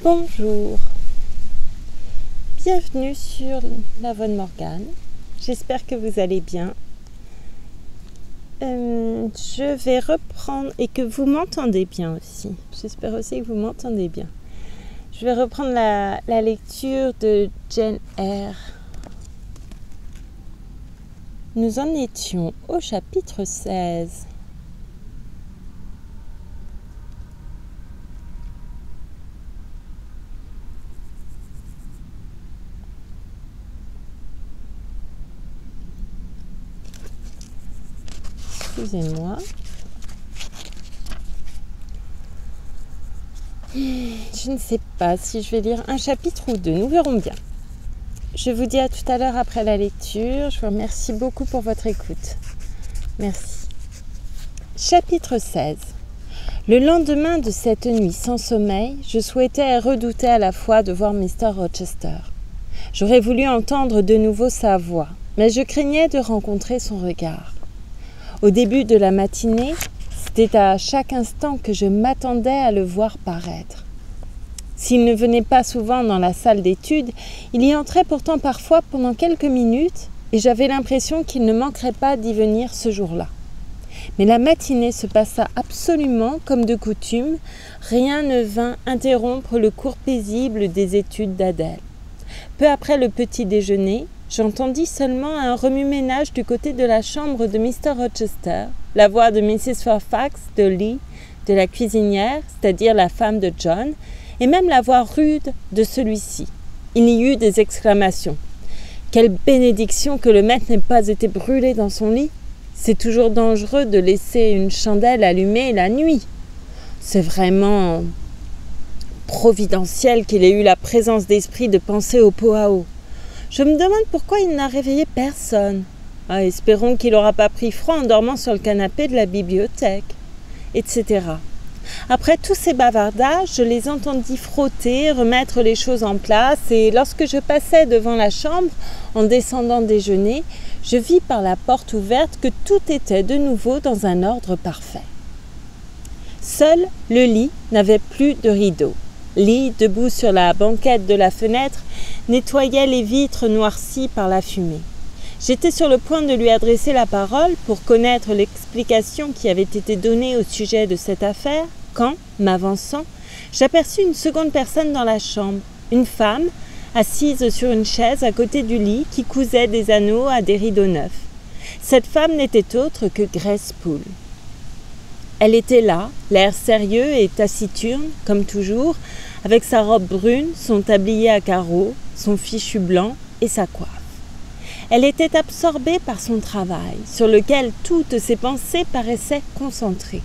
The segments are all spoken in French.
Bonjour, bienvenue sur la voix de Morgane. J'espère que vous allez bien. Je vais reprendre et que vous m'entendez bien aussi. J'espère aussi que vous m'entendez bien. Je vais reprendre la lecture de Jane Eyre. Nous en étions au chapitre 16. Excusez-moi. Je ne sais pas si je vais lire un chapitre ou deux. Nous verrons bien. Je vous dis à tout à l'heure après la lecture. Je vous remercie beaucoup pour votre écoute. Merci. Chapitre 16. Le lendemain de cette nuit sans sommeil, je souhaitais et redoutais à la fois de voir Mr. Rochester. J'aurais voulu entendre de nouveau sa voix, mais je craignais de rencontrer son regard. Au début de la matinée, c'était à chaque instant que je m'attendais à le voir paraître. S'il ne venait pas souvent dans la salle d'études, il y entrait pourtant parfois pendant quelques minutes et j'avais l'impression qu'il ne manquerait pas d'y venir ce jour-là. Mais la matinée se passa absolument comme de coutume, rien ne vint interrompre le cours paisible des études d'Adèle. Peu après le petit déjeuner, j'entendis seulement un remue-ménage du côté de la chambre de Mr. Rochester, la voix de Mrs. Fairfax, de Lee, de la cuisinière, c'est-à-dire la femme de John, et même la voix rude de celui-ci. Il y eut des exclamations. Quelle bénédiction que le maître n'ait pas été brûlé dans son lit! C'est toujours dangereux de laisser une chandelle allumée la nuit. C'est vraiment providentiel qu'il ait eu la présence d'esprit de penser au pot à eau. Je me demande pourquoi il n'a réveillé personne. Espérons qu'il n'aura pas pris froid en dormant sur le canapé de la bibliothèque, etc. Après tous ces bavardages, je les entendis frotter, remettre les choses en place, et lorsque je passais devant la chambre, en descendant déjeuner, je vis par la porte ouverte que tout était de nouveau dans un ordre parfait. Seul le lit n'avait plus de rideau. Lee, debout sur la banquette de la fenêtre, nettoyait les vitres noircies par la fumée. J'étais sur le point de lui adresser la parole pour connaître l'explication qui avait été donnée au sujet de cette affaire, quand, m'avançant, j'aperçus une seconde personne dans la chambre, une femme, assise sur une chaise à côté du lit qui cousait des anneaux à des rideaux neufs. Cette femme n'était autre que Grace Poole. Elle était là, l'air sérieux et taciturne, comme toujours, avec sa robe brune, son tablier à carreaux, son fichu blanc et sa coiffe. Elle était absorbée par son travail, sur lequel toutes ses pensées paraissaient concentrées.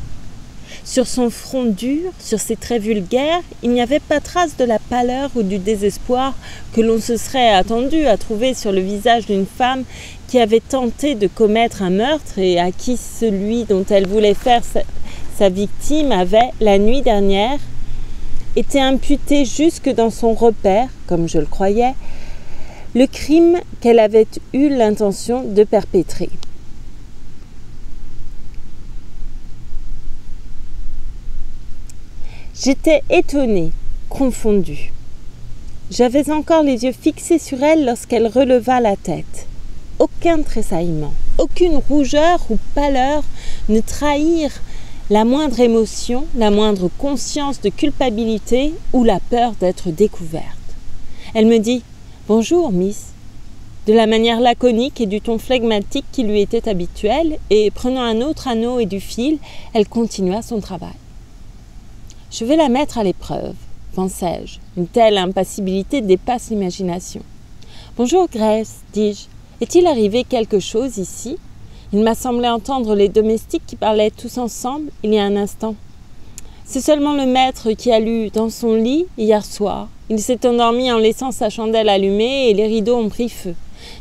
Sur son front dur, sur ses traits vulgaires, il n'y avait pas trace de la pâleur ou du désespoir que l'on se serait attendu à trouver sur le visage d'une femme qui avait tenté de commettre un meurtre et à qui celui dont elle voulait faire sa victime avait, la nuit dernière, été imputé jusque dans son repère, comme je le croyais, le crime qu'elle avait eu l'intention de perpétrer. J'étais étonnée, confondue. J'avais encore les yeux fixés sur elle lorsqu'elle releva la tête. Aucun tressaillement, aucune rougeur ou pâleur ne trahirent la moindre émotion, la moindre conscience de culpabilité ou la peur d'être découverte. Elle me dit « Bonjour, Miss », de la manière laconique et du ton flegmatique qui lui était habituel, et prenant un autre anneau et du fil, elle continua son travail. « Je vais la mettre à l'épreuve, pensai-je. Une telle impassibilité dépasse l'imagination. « Bonjour, Grace, dis-je. Est-il arrivé quelque chose ici ?» Il m'a semblé entendre les domestiques qui parlaient tous ensemble il y a un instant. C'est seulement le maître qui a lu dans son lit hier soir. Il s'est endormi en laissant sa chandelle allumée et les rideaux ont pris feu.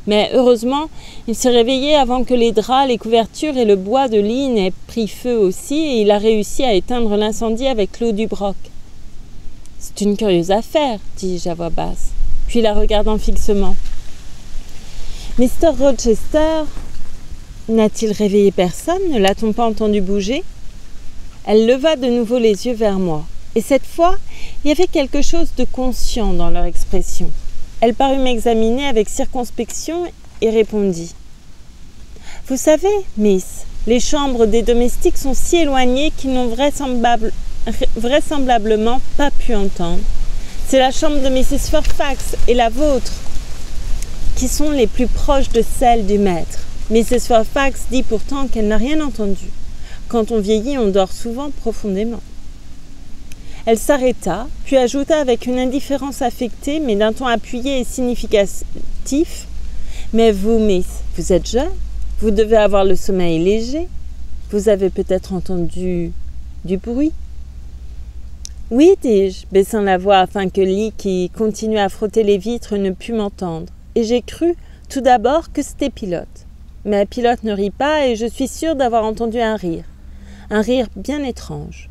Mais heureusement, il s'est réveillé avant que les draps, les couvertures et le bois de lit n'aient pris feu aussi et il a réussi à éteindre l'incendie avec l'eau du broc. « C'est une curieuse affaire, dis-je à voix basse, puis la regardant fixement. « Mr. Rochester n'a-t-il réveillé personne? Ne l'a-t-on pas entendu bouger ?» Elle leva de nouveau les yeux vers moi, Et cette fois, il y avait quelque chose de conscient dans leur expression. Elle parut m'examiner avec circonspection et répondit « Vous savez, Miss, les chambres des domestiques sont si éloignées qu'ils n'ont vraisemblablement pas pu entendre. C'est la chambre de Mrs. Fairfax et la vôtre qui sont les plus proches de celles du maître. Mrs. Fairfax dit pourtant qu'elle n'a rien entendu. Quand on vieillit, on dort souvent profondément. » Elle s'arrêta, puis ajouta avec une indifférence affectée, mais d'un ton appuyé et significatif « Mais vous, Miss, vous êtes jeune, vous devez avoir le sommeil léger. Vous avez peut-être entendu du bruit ?» « Oui, dis-je, baissant la voix afin que Lee, qui continuait à frotter les vitres, ne pût m'entendre. Et j'ai cru, tout d'abord, que c'était Pilote. Mais Pilote ne rit pas et je suis sûre d'avoir entendu un rire bien étrange. »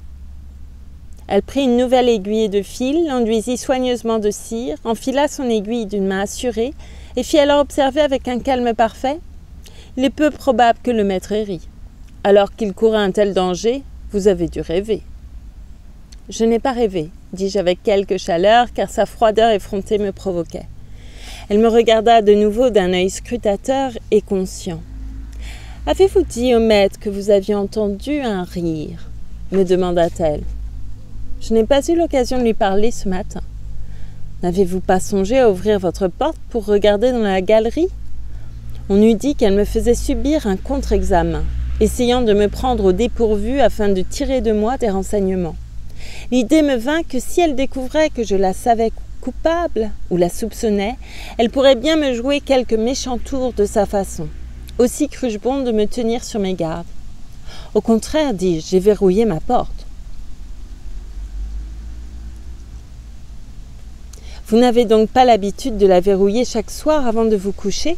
Elle prit une nouvelle aiguille de fil, l'enduisit soigneusement de cire, enfila son aiguille d'une main assurée et fit alors observer avec un calme parfait « Il est peu probable que le maître ait ri. Alors qu'il courait un tel danger, vous avez dû rêver. » « Je n'ai pas rêvé, dis-je avec quelque chaleur, car sa froideur effrontée me provoquait. Elle me regarda de nouveau d'un œil scrutateur et conscient. « Avez-vous dit au maître que vous aviez entendu un rire ?» me demanda-t-elle. « Je n'ai pas eu l'occasion de lui parler ce matin. N'avez-vous pas songé à ouvrir votre porte pour regarder dans la galerie ? On eût dit qu'elle me faisait subir un contre-examen, essayant de me prendre au dépourvu afin de tirer de moi des renseignements. L'idée me vint que si elle découvrait que je la savais coupable ou la soupçonnais, elle pourrait bien me jouer quelques méchants tours de sa façon. Aussi crus-je bon de me tenir sur mes gardes. Au contraire, dis-je, j'ai verrouillé ma porte. Vous n'avez donc pas l'habitude de la verrouiller chaque soir avant de vous coucher ?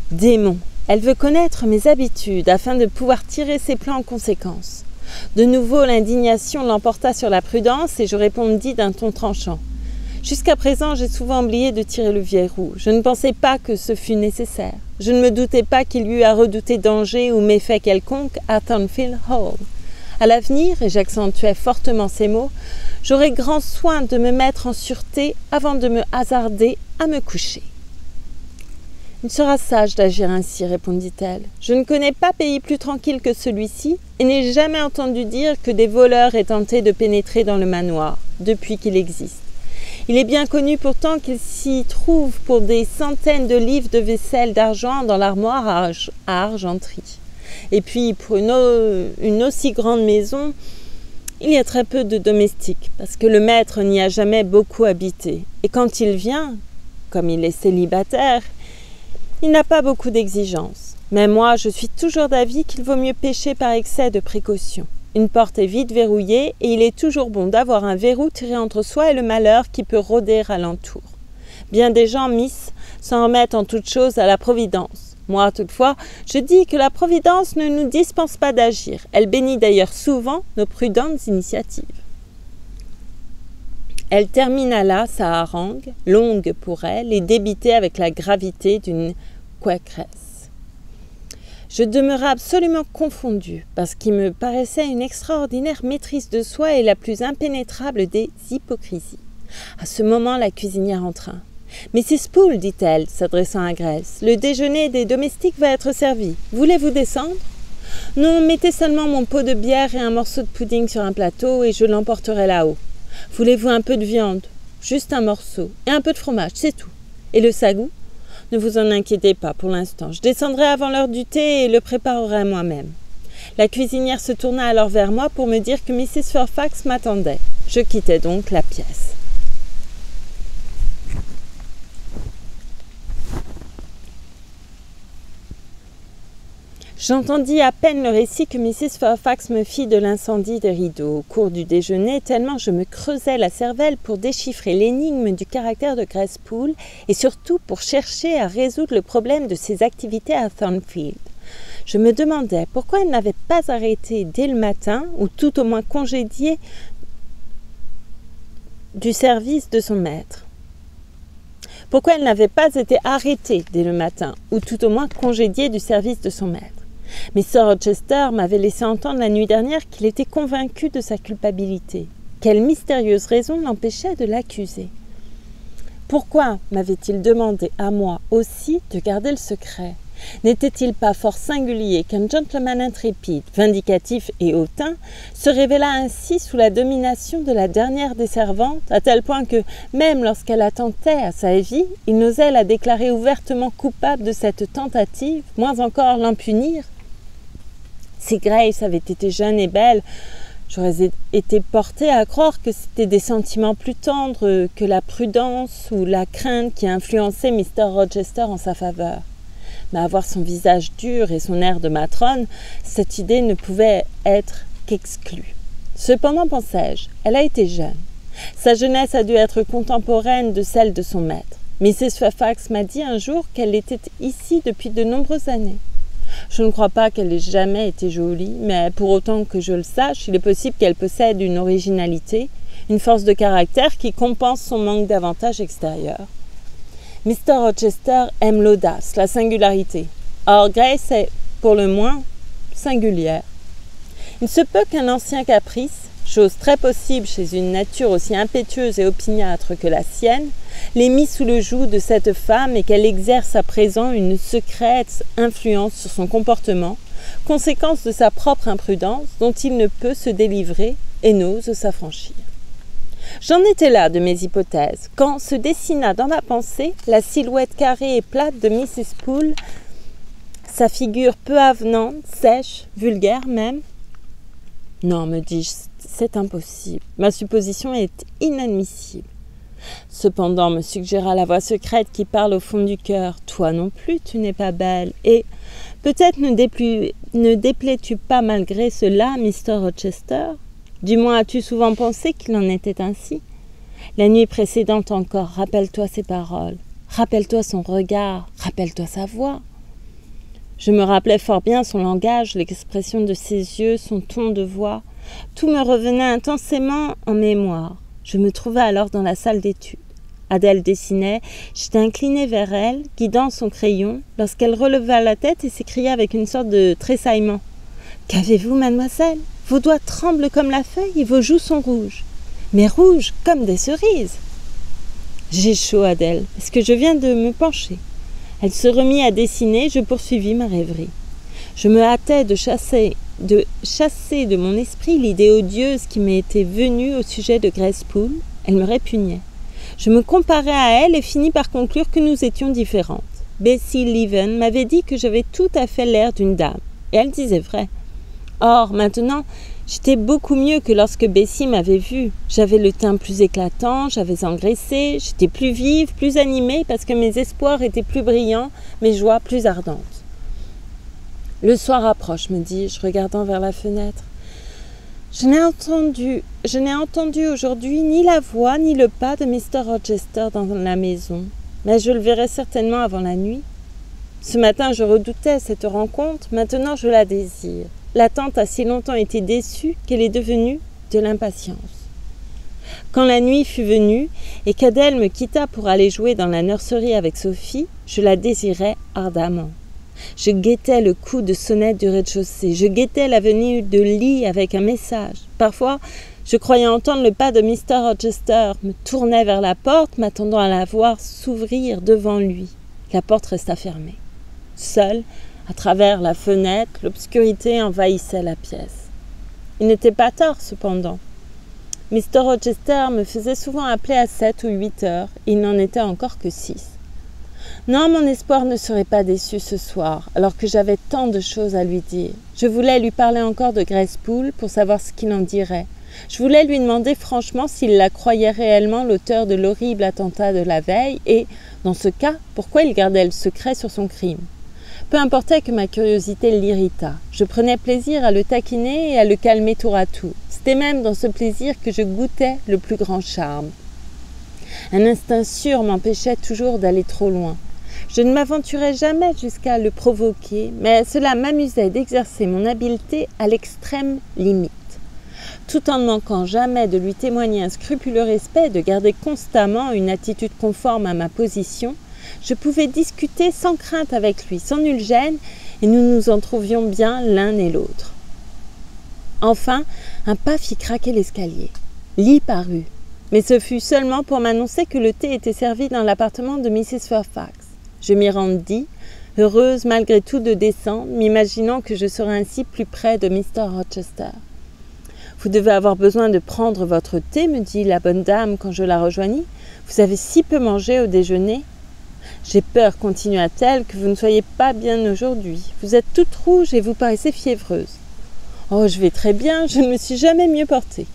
Démon, elle veut connaître mes habitudes afin de pouvoir tirer ses plans en conséquence. De nouveau, l'indignation l'emporta sur la prudence et je répondis d'un ton tranchant. Jusqu'à présent, j'ai souvent oublié de tirer le verrou. Je ne pensais pas que ce fût nécessaire. Je ne me doutais pas qu'il y eût à redouter danger ou méfait quelconque à Thornfield Hall. À l'avenir, et j'accentuais fortement ces mots, j'aurai grand soin de me mettre en sûreté avant de me hasarder à me coucher. Il sera sage d'agir ainsi, répondit-elle. Je ne connais pas pays plus tranquille que celui-ci et n'ai jamais entendu dire que des voleurs aient tenté de pénétrer dans le manoir, depuis qu'il existe. Il est bien connu pourtant qu'il s'y trouve pour des centaines de livres de vaisselle d'argent dans l'armoire à argenterie. Et puis, pour une aussi grande maison, il y a très peu de domestiques, parce que le maître n'y a jamais beaucoup habité. Et quand il vient, comme il est célibataire, il n'a pas beaucoup d'exigences. Mais moi, je suis toujours d'avis qu'il vaut mieux pécher par excès de précaution. Une porte est vite verrouillée et il est toujours bon d'avoir un verrou tiré entre soi et le malheur qui peut rôder alentour. Bien des gens, Miss, s'en remettent en toute chose à la Providence. Moi, toutefois, je dis que la Providence ne nous dispense pas d'agir. Elle bénit d'ailleurs souvent nos prudentes initiatives. Elle termina là sa harangue, longue pour elle et débitée avec la gravité d'une quakeresse. Je demeurai absolument confondue, parce qu'il me paraissait une extraordinaire maîtrise de soi et la plus impénétrable des hypocrisies. À ce moment, la cuisinière entra. « Mrs. Poole, dit-elle, s'adressant à Grace, le déjeuner des domestiques va être servi. Voulez-vous descendre ? Non, mettez seulement mon pot de bière et un morceau de pudding sur un plateau et je l'emporterai là-haut. Voulez-vous un peu de viande ? Juste un morceau. Et un peu de fromage, c'est tout. Et le sagou ? Ne vous en inquiétez pas pour l'instant. Je descendrai avant l'heure du thé et le préparerai moi-même. » La cuisinière se tourna alors vers moi pour me dire que Mrs. Fairfax m'attendait. Je quittai donc la pièce. J'entendis à peine le récit que Mrs. Fairfax me fit de l'incendie des rideaux au cours du déjeuner, tellement je me creusais la cervelle pour déchiffrer l'énigme du caractère de Grace Poole et surtout pour chercher à résoudre le problème de ses activités à Thornfield. Je me demandais pourquoi elle n'avait pas arrêté dès le matin, ou tout au moins congédié du service de son maître. Pourquoi elle n'avait pas été arrêtée dès le matin, ou tout au moins congédiée du service de son maître. Mais Sir Rochester m'avait laissé entendre la nuit dernière qu'il était convaincu de sa culpabilité. quelle mystérieuse raison l'empêchait de l'accuser? Pourquoi m'avait-il demandé à moi aussi de garder le secret? N'était-il pas fort singulier qu'un gentleman intrépide, vindicatif et hautain se révéla ainsi sous la domination de la dernière des servantes, à tel point que, même lorsqu'elle attentait à sa vie, il n'osait la déclarer ouvertement coupable de cette tentative, moins encore l'impunir? Si Grace avait été jeune et belle, j'aurais été portée à croire que c'était des sentiments plus tendres que la prudence ou la crainte qui influençaient Mr. Rochester en sa faveur. Mais à voir son visage dur et son air de matrone, cette idée ne pouvait être qu'exclue. Cependant, pensai-je, elle a été jeune. Sa jeunesse a dû être contemporaine de celle de son maître. Mrs. Fairfax m'a dit un jour qu'elle était ici depuis de nombreuses années. Je ne crois pas qu'elle ait jamais été jolie, mais pour autant que je le sache, il est possible qu'elle possède une originalité, une force de caractère qui compense son manque d'avantages extérieurs. Mr. Rochester aime l'audace, la singularité. Or, Grace est, pour le moins, singulière. Il se peut qu'un ancien caprice, chose très possible chez une nature aussi impétueuse et opiniâtre que la sienne, l'ait mis sous le joug de cette femme et qu'elle exerce à présent une secrète influence sur son comportement, conséquence de sa propre imprudence dont il ne peut se délivrer et n'ose s'affranchir. J'en étais là de mes hypothèses, quand se dessina dans ma pensée la silhouette carrée et plate de Mrs. Poole, sa figure peu avenante, sèche, vulgaire même. Non, me dis-je, c'est impossible. Ma supposition est inadmissible. Cependant, me suggéra la voix secrète qui parle au fond du cœur. Toi non plus, tu n'es pas belle. Et peut-être ne déplais-tu pas malgré cela, Mr. Rochester? Du moins, as-tu souvent pensé qu'il en était ainsi? La nuit précédente encore, rappelle-toi ses paroles, rappelle-toi son regard, rappelle-toi sa voix. Je me rappelais fort bien son langage, l'expression de ses yeux, son ton de voix. Tout me revenait intensément en mémoire. Je me trouvais alors dans la salle d'études. Adèle dessinait, j'étais inclinée vers elle, guidant son crayon, lorsqu'elle releva la tête et s'écria avec une sorte de tressaillement. « Qu'avez-vous, mademoiselle ? Vos doigts tremblent comme la feuille et vos joues sont rouges. Mais rouges comme des cerises. » J'ai chaud, Adèle. Est-ce que je viens de me pencher? Elle se remit à dessiner, je poursuivis ma rêverie. Je me hâtais de chasser de mon esprit l'idée odieuse qui m'était venue au sujet de Grace Poole. Elle me répugnait. Je me comparais à elle et finis par conclure que nous étions différentes. Bessie Leaven m'avait dit que j'avais tout à fait l'air d'une dame, et elle disait vrai. Or, maintenant, j'étais beaucoup mieux que lorsque Bessie m'avait vue. J'avais le teint plus éclatant, j'avais engraissé, j'étais plus vive, plus animée parce que mes espoirs étaient plus brillants, mes joies plus ardentes. Le soir approche, me dis-je, regardant vers la fenêtre. Je n'ai entendu aujourd'hui ni la voix ni le pas de Mr. Rochester dans la maison, mais je le verrai certainement avant la nuit. Ce matin, je redoutais cette rencontre, maintenant je la désire. L'attente a si longtemps été déçue qu'elle est devenue de l'impatience. Quand la nuit fut venue et qu'Adèle me quitta pour aller jouer dans la nurserie avec Sophie, je la désirais ardemment. Je guettais le coup de sonnette du rez-de-chaussée, je guettais la venue de Lee avec un message. Parfois, je croyais entendre le pas de Mr. Rochester, me tournais vers la porte, m'attendant à la voir s'ouvrir devant lui. La porte resta fermée. Seule, à travers la fenêtre, l'obscurité envahissait la pièce. Il n'était pas tard, cependant. Mr. Rochester me faisait souvent appeler à 7 ou 8 heures, et il n'en était encore que 6. Non, mon espoir ne serait pas déçu ce soir, alors que j'avais tant de choses à lui dire. Je voulais lui parler encore de Grace Poole pour savoir ce qu'il en dirait. Je voulais lui demander franchement s'il la croyait réellement l'auteur de l'horrible attentat de la veille et, dans ce cas, pourquoi il gardait le secret sur son crime. Peu importait que ma curiosité l'irritât. Je prenais plaisir à le taquiner et à le calmer tour à tour. C'était même dans ce plaisir que je goûtais le plus grand charme. Un instinct sûr m'empêchait toujours d'aller trop loin. Je ne m'aventurais jamais jusqu'à le provoquer, mais cela m'amusait d'exercer mon habileté à l'extrême limite. Tout en ne manquant jamais de lui témoigner un scrupuleux respect et de garder constamment une attitude conforme à ma position, je pouvais discuter sans crainte avec lui, sans nulle gêne, et nous nous en trouvions bien l'un et l'autre. Enfin, un pas fit craquer l'escalier. Lee parut, mais ce fut seulement pour m'annoncer que le thé était servi dans l'appartement de Mrs. Fairfax. Je m'y rendis, heureuse malgré tout de descendre, m'imaginant que je serais ainsi plus près de Mr. Rochester. « Vous devez avoir besoin de prendre votre thé, me dit la bonne dame quand je la rejoignis. Vous avez si peu mangé au déjeuner. » « J'ai peur, continua-t-elle, que vous ne soyez pas bien aujourd'hui. Vous êtes toute rouge et vous paraissez fiévreuse. »« Oh, je vais très bien, je ne me suis jamais mieux portée. »«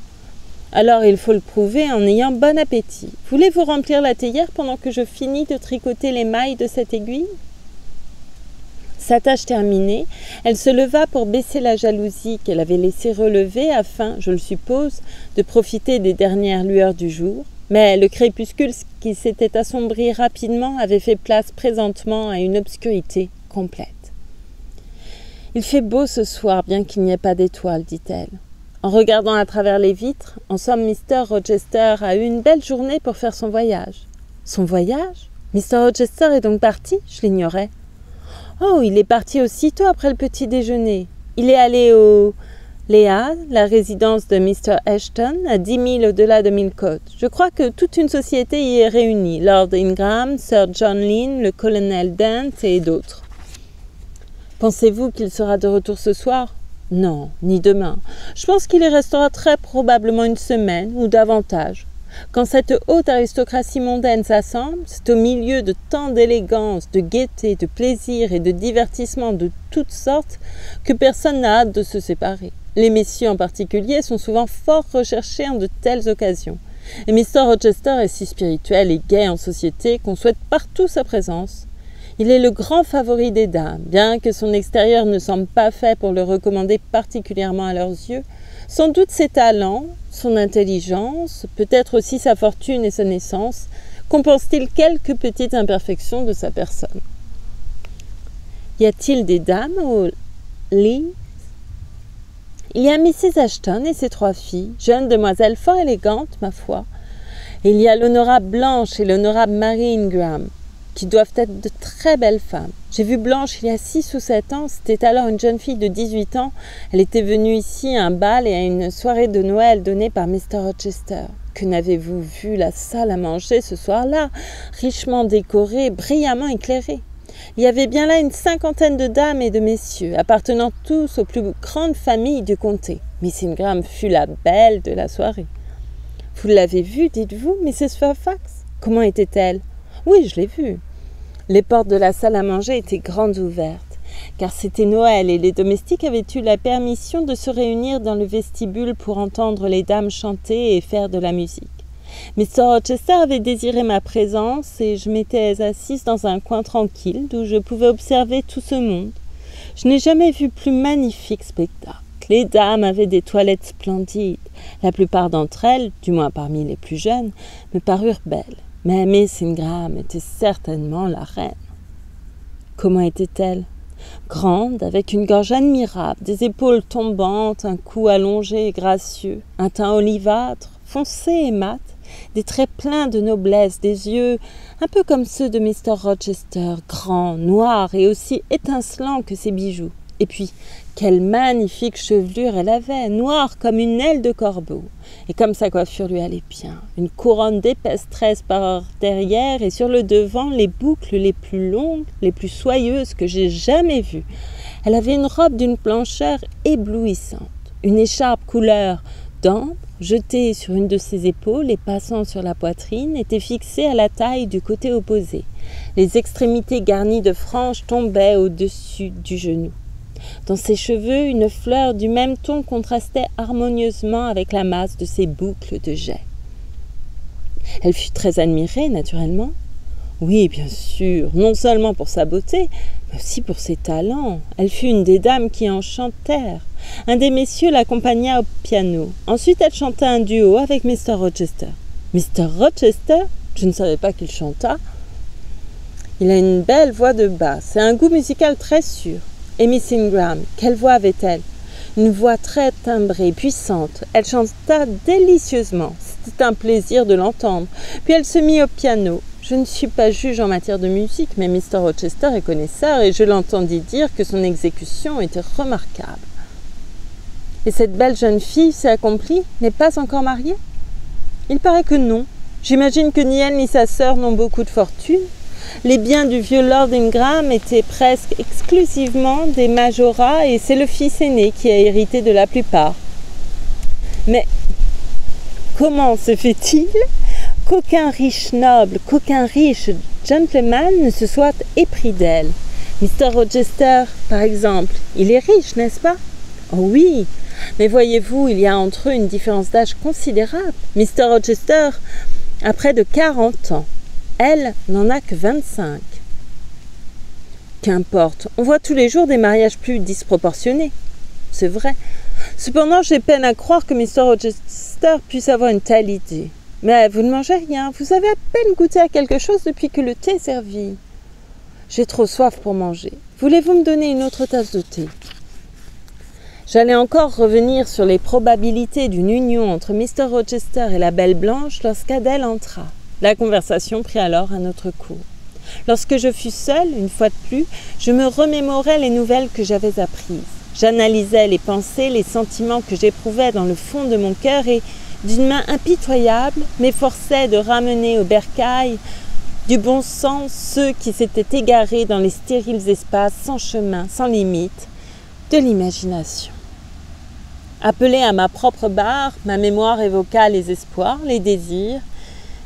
Alors il faut le prouver en ayant bon appétit. Voulez-vous remplir la théière pendant que je finis de tricoter les mailles de cette aiguille ?» Sa tâche terminée, elle se leva pour baisser la jalousie qu'elle avait laissée relever afin, je le suppose, de profiter des dernières lueurs du jour. Mais le crépuscule qui s'était assombri rapidement avait fait place présentement à une obscurité complète. « Il fait beau ce soir, bien qu'il n'y ait pas d'étoiles, dit-elle. En regardant à travers les vitres, en somme, Mr. Rochester a eu une belle journée pour faire son voyage. »« Son voyage ? Mr. Rochester est donc parti ? Je l'ignorais. »« Oh, il est parti aussitôt après le petit déjeuner. Il est allé au... Léa, la résidence de Mr. Ashton, à 10 milles au-delà de Millcote. Je crois que toute une société y est réunie. Lord Ingram, Sir John Lynn, le colonel Dent et d'autres. Pensez-vous qu'il sera de retour ce soir ? Non, ni demain. Je pense qu'il y restera très probablement une semaine ou davantage. Quand cette haute aristocratie mondaine s'assemble, c'est au milieu de tant d'élégance, de gaieté, de plaisir et de divertissement de toutes sortes que personne n'a hâte de se séparer. Les messieurs en particulier sont souvent fort recherchés en de telles occasions. Et Mr. Rochester est si spirituel et gai en société qu'on souhaite partout sa présence. Il est le grand favori des dames, bien que son extérieur ne semble pas fait pour le recommander particulièrement à leurs yeux. Sans doute ses talents, son intelligence, peut-être aussi sa fortune et sa naissance, compensent-ils quelques petites imperfections de sa personne. Y a-t-il des dames au lit ? Il y a Mrs. Ashton et ses 3 filles, jeunes demoiselles fort élégantes, ma foi. Et il y a l'honorable Blanche et l'honorable Mary Ingram, qui doivent être de très belles femmes. J'ai vu Blanche il y a 6 ou 7 ans, c'était alors une jeune fille de 18 ans. Elle était venue ici à un bal et à une soirée de Noël donnée par Mr. Rochester. Que n'avez-vous vu la salle à manger ce soir-là, richement décorée, brillamment éclairée. Il y avait bien là une 50aine de dames et de messieurs, appartenant tous aux plus grandes familles du comté. Miss Ingram fut la belle de la soirée. Vous l'avez vue, dites-vous, Mrs. Fairfax ? Comment était-elle ? Oui, je l'ai vue. Les portes de la salle à manger étaient grandes ouvertes, car c'était Noël et les domestiques avaient eu la permission de se réunir dans le vestibule pour entendre les dames chanter et faire de la musique. Mr. Rochester avait désiré ma présence et je m'étais assise dans un coin tranquille d'où je pouvais observer tout ce monde. Je n'ai jamais vu plus magnifique spectacle. Les dames avaient des toilettes splendides. La plupart d'entre elles, du moins parmi les plus jeunes, me parurent belles. Mais Miss Ingram était certainement la reine. Comment était-elle ? Grande, avec une gorge admirable, des épaules tombantes, un cou allongé et gracieux, un teint olivâtre, foncé et mat, des traits pleins de noblesse, des yeux un peu comme ceux de Mr. Rochester, grands, noirs et aussi étincelants que ses bijoux. Et puis, quelle magnifique chevelure elle avait, noire comme une aile de corbeau. Et comme sa coiffure lui allait bien, une couronne d'épaisse tresse par derrière et sur le devant les boucles les plus longues, les plus soyeuses que j'ai jamais vues. Elle avait une robe d'une blancheur éblouissante, une écharpe couleur d'ambre, jetée sur une de ses épaules et passant sur la poitrine, était fixée à la taille du côté opposé. Les extrémités garnies de franges tombaient au-dessus du genou. Dans ses cheveux, une fleur du même ton contrastait harmonieusement avec la masse de ses boucles de jais. Elle fut très admirée, naturellement. Oui, bien sûr, non seulement pour sa beauté, mais aussi pour ses talents. Elle fut une des dames qui enchantèrent. Un des messieurs l'accompagna au piano. Ensuite, elle chanta un duo avec Mr. Rochester. Mr. Rochester ? Je ne savais pas qu'il chanta. Il a une belle voix de basse et un goût musical très sûr. Et Miss Ingram, quelle voix avait-elle ? Une voix très timbrée, puissante. Elle chanta délicieusement. C'était un plaisir de l'entendre. Puis elle se mit au piano. Je ne suis pas juge en matière de musique, mais Mr. Rochester est connaisseur et je l'entendis dire que son exécution était remarquable. Et cette belle jeune fille s'est accomplie, n'est pas encore mariée ? Il paraît que non. J'imagine que ni elle ni sa sœur n'ont beaucoup de fortune. Les biens du vieux Lord Ingram étaient presque exclusivement des majorats et c'est le fils aîné qui a hérité de la plupart. Mais comment se fait-il qu'aucun riche noble, qu'aucun riche gentleman ne se soit épris d'elle? Mr. Rochester, par exemple, il est riche, n'est-ce pas? Oh oui, mais voyez-vous, il y a entre eux une différence d'âge considérable. Mr. Rochester a près de 40 ans. Elle n'en a que 25. Qu'importe, on voit tous les jours des mariages plus disproportionnés. C'est vrai. Cependant, j'ai peine à croire que Mr. Rochester puisse avoir une telle idée. Mais vous ne mangez rien, vous avez à peine goûté à quelque chose depuis que le thé est servi. J'ai trop soif pour manger. Voulez-vous me donner une autre tasse de thé? J'allais encore revenir sur les probabilités d'une union entre Mr. Rochester et la Belle Blanche lorsqu'Adèle entra. La conversation prit alors un autre cours. Lorsque je fus seule, une fois de plus, je me remémorais les nouvelles que j'avais apprises. J'analysais les pensées, les sentiments que j'éprouvais dans le fond de mon cœur et, d'une main impitoyable, m'efforçais de ramener au bercail du bon sens ceux qui s'étaient égarés dans les stériles espaces sans chemin, sans limite, de l'imagination. Appelée à ma propre barre, ma mémoire évoqua les espoirs, les désirs,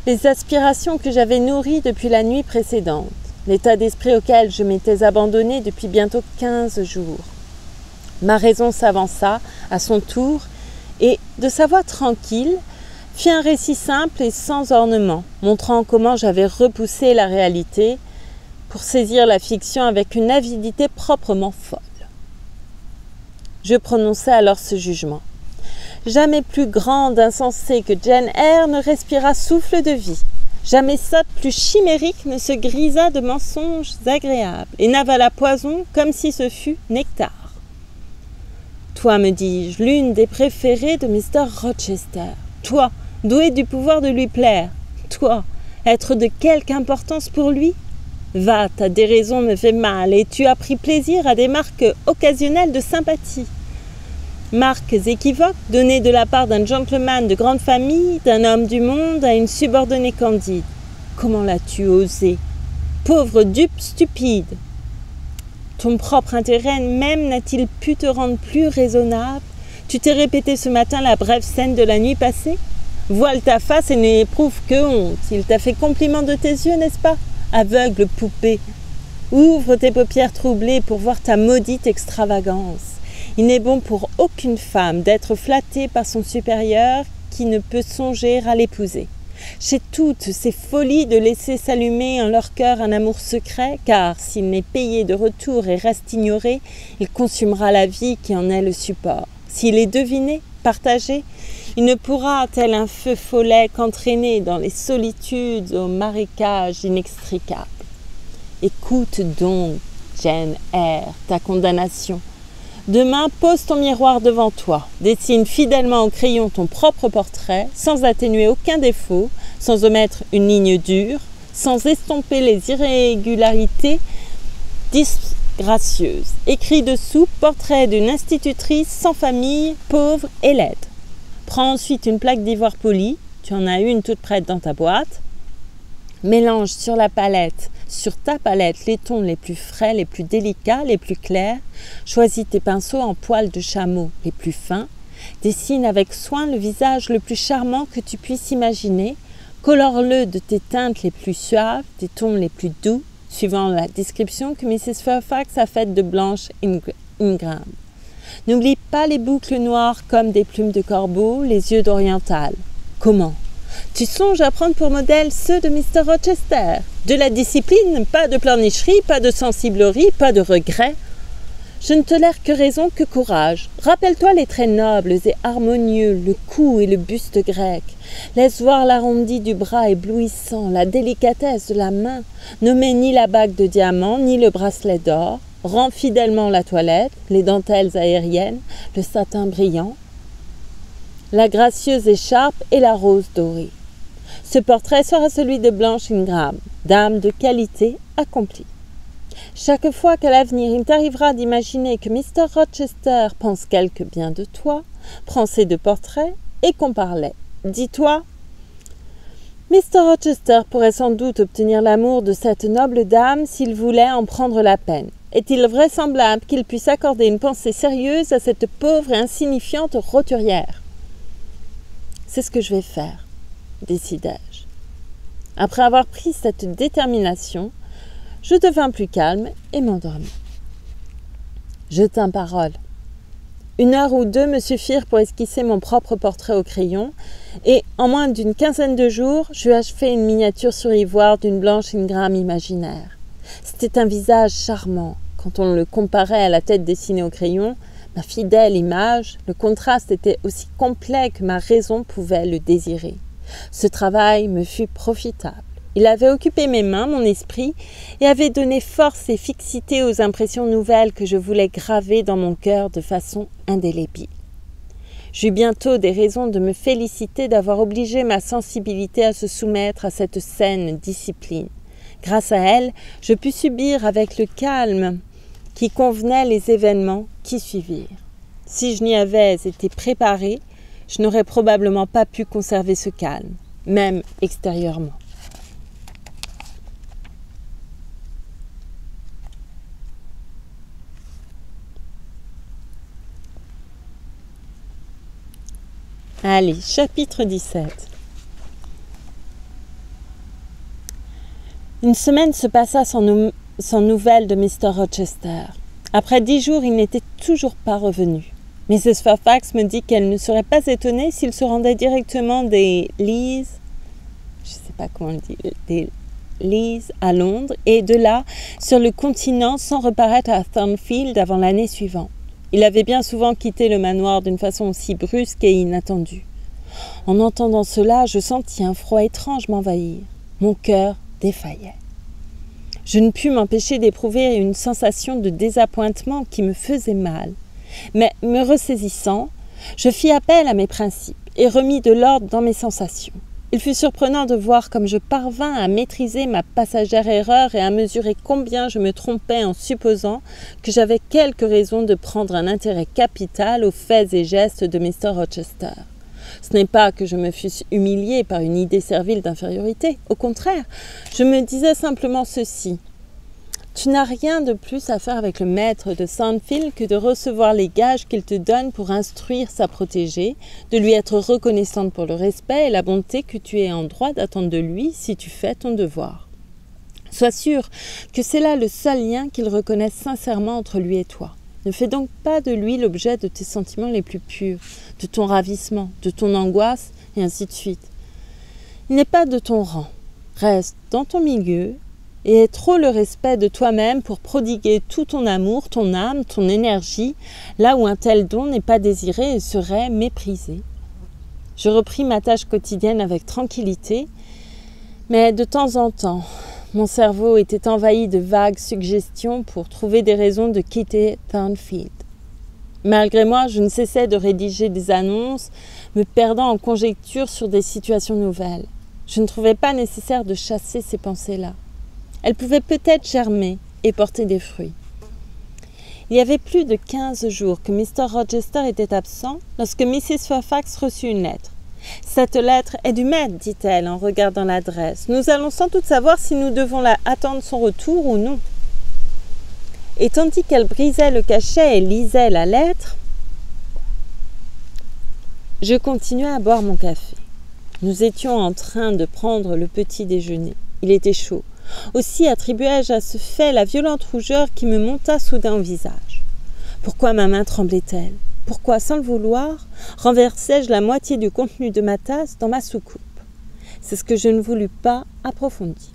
les aspirations que j'avais nourries depuis la nuit précédente, l'état d'esprit auquel je m'étais abandonnée depuis bientôt 15 jours. Ma raison s'avança à son tour et, de sa voix tranquille, fit un récit simple et sans ornement, montrant comment j'avais repoussé la réalité pour saisir la fiction avec une avidité proprement folle. Je prononçai alors ce jugement. Jamais plus grande insensée que Jane Eyre ne respira souffle de vie. Jamais sotte plus chimérique ne se grisa de mensonges agréables et n'avala poison comme si ce fût nectar. Toi, me dis-je, l'une des préférées de Mr. Rochester. Toi, doué du pouvoir de lui plaire. Toi, être de quelque importance pour lui. Va, ta déraison me fait mal et tu as pris plaisir à des marques occasionnelles de sympathie. Marques équivoques données de la part d'un gentleman de grande famille, d'un homme du monde à une subordonnée candide. Comment l'as-tu osé? Pauvre dupe stupide! Ton propre intérêt même n'a-t-il pu te rendre plus raisonnable? Tu t'es répété ce matin la brève scène de la nuit passée? Voile ta face et n'éprouve que honte. Il t'a fait compliment de tes yeux, n'est-ce pas? Aveugle poupée! Ouvre tes paupières troublées pour voir ta maudite extravagance. Il n'est bon pour aucune femme d'être flattée par son supérieur qui ne peut songer à l'épouser. Chez toutes ces folies de laisser s'allumer en leur cœur un amour secret, car s'il n'est payé de retour et reste ignoré, il consumera la vie qui en est le support. S'il est deviné, partagé, il ne pourra, tel un feu follet, qu'entraîner dans les solitudes au marécage inextricable. Écoute donc, Jane Eyre, ta condamnation. Demain, pose ton miroir devant toi, dessine fidèlement au crayon ton propre portrait, sans atténuer aucun défaut, sans omettre une ligne dure, sans estomper les irrégularités disgracieuses. Écris dessous portrait d'une institutrice sans famille, pauvre et laide. Prends ensuite une plaque d'ivoire poli, tu en as une toute prête dans ta boîte. Mélange sur ta palette les tons les plus frais, les plus délicats, les plus clairs. Choisis tes pinceaux en poils de chameau les plus fins. Dessine avec soin le visage le plus charmant que tu puisses imaginer. Colore-le de tes teintes les plus suaves, des tons les plus doux, suivant la description que Mrs. Fairfax a faite de Blanche Ingram. N'oublie pas les boucles noires comme des plumes de corbeau, les yeux d'oriental. Comment? Tu songes à prendre pour modèle ceux de Mr. Rochester. De la discipline, pas de pleurnicherie, pas de sensiblerie, pas de regret. Je ne tolère que raison, que courage. Rappelle-toi les traits nobles et harmonieux, le cou et le buste grec. Laisse voir l'arrondi du bras éblouissant, la délicatesse de la main. Ne mets ni la bague de diamant, ni le bracelet d'or. Rends fidèlement la toilette, les dentelles aériennes, le satin brillant, la gracieuse écharpe et la rose dorée. Ce portrait sera celui de Blanche Ingram, dame de qualité accomplie. Chaque fois qu'à l'avenir il t'arrivera d'imaginer que Mr. Rochester pense quelque bien de toi, prends ces deux portraits et compare-les. Dis-toi, Mr. Rochester pourrait sans doute obtenir l'amour de cette noble dame s'il voulait en prendre la peine. Est-il vraisemblable qu'il puisse accorder une pensée sérieuse à cette pauvre et insignifiante roturière? C'est ce que je vais faire, décidai-je. Après avoir pris cette détermination, je devins plus calme et m'endormis. Je tins parole. 1 heure ou 2 me suffirent pour esquisser mon propre portrait au crayon, et en moins d'une quinzaine de jours, j'eus achevé une miniature sur ivoire d'une blanche Ingram imaginaire. C'était un visage charmant. Quand on le comparait à la tête dessinée au crayon, ma fidèle image, le contraste était aussi complet que ma raison pouvait le désirer. Ce travail me fut profitable. Il avait occupé mes mains, mon esprit, et avait donné force et fixité aux impressions nouvelles que je voulais graver dans mon cœur de façon indélébile. J'eus bientôt des raisons de me féliciter d'avoir obligé ma sensibilité à se soumettre à cette saine discipline. Grâce à elle, je pus subir avec le calme qui convenait les événements qui suivirent. Si je n'y avais été préparée, je n'aurais probablement pas pu conserver ce calme, même extérieurement. Allez, chapitre 17. Une semaine se passa sans nouvelles de Mr. Rochester. Après 10 jours, il n'était toujours pas revenu. Mrs. Fairfax me dit qu'elle ne serait pas étonnée s'il se rendait directement des Leas, à Londres, et de là, sur le continent, sans reparaître à Thornfield avant l'année suivante. Il avait bien souvent quitté le manoir d'une façon aussi brusque et inattendue. En entendant cela, je sentis un froid étrange m'envahir. Mon cœur défaillait. Je ne pus m'empêcher d'éprouver une sensation de désappointement qui me faisait mal. Mais, me ressaisissant, je fis appel à mes principes et remis de l'ordre dans mes sensations. Il fut surprenant de voir comme je parvins à maîtriser ma passagère erreur et à mesurer combien je me trompais en supposant que j'avais quelque raison de prendre un intérêt capital aux faits et gestes de Mr. Rochester. Ce n'est pas que je me fusse humiliée par une idée servile d'infériorité. Au contraire, je me disais simplement ceci. Tu n'as rien de plus à faire avec le maître de Thornfield que de recevoir les gages qu'il te donne pour instruire sa protégée, de lui être reconnaissante pour le respect et la bonté que tu es en droit d'attendre de lui si tu fais ton devoir. Sois sûr que c'est là le seul lien qu'il reconnaisse sincèrement entre lui et toi. Ne fais donc pas de lui l'objet de tes sentiments les plus purs, de ton ravissement, de ton angoisse, et ainsi de suite. Il n'est pas de ton rang. Reste dans ton milieu, et aie trop le respect de toi-même pour prodiguer tout ton amour, ton âme, ton énergie, là où un tel don n'est pas désiré et serait méprisé. Je repris ma tâche quotidienne avec tranquillité, mais de temps en temps, mon cerveau était envahi de vagues suggestions pour trouver des raisons de quitter Thornfield. Malgré moi, je ne cessais de rédiger des annonces, me perdant en conjectures sur des situations nouvelles. Je ne trouvais pas nécessaire de chasser ces pensées-là. Elles pouvaient peut-être germer et porter des fruits. Il y avait plus de 15 jours que Mr. Rochester était absent lorsque Mrs. Fairfax reçut une lettre. « Cette lettre est du maître, dit-elle en regardant l'adresse. Nous allons sans doute savoir si nous devons attendre son retour ou non. » Et tandis qu'elle brisait le cachet et lisait la lettre, je continuais à boire mon café. Nous étions en train de prendre le petit déjeuner. Il était chaud. Aussi attribuai-je à ce fait la violente rougeur qui me monta soudain au visage. Pourquoi ma main tremblait-elle? Pourquoi, sans le vouloir, renversai-je la moitié du contenu de ma tasse dans ma soucoupe? C'est ce que je ne voulus pas approfondir.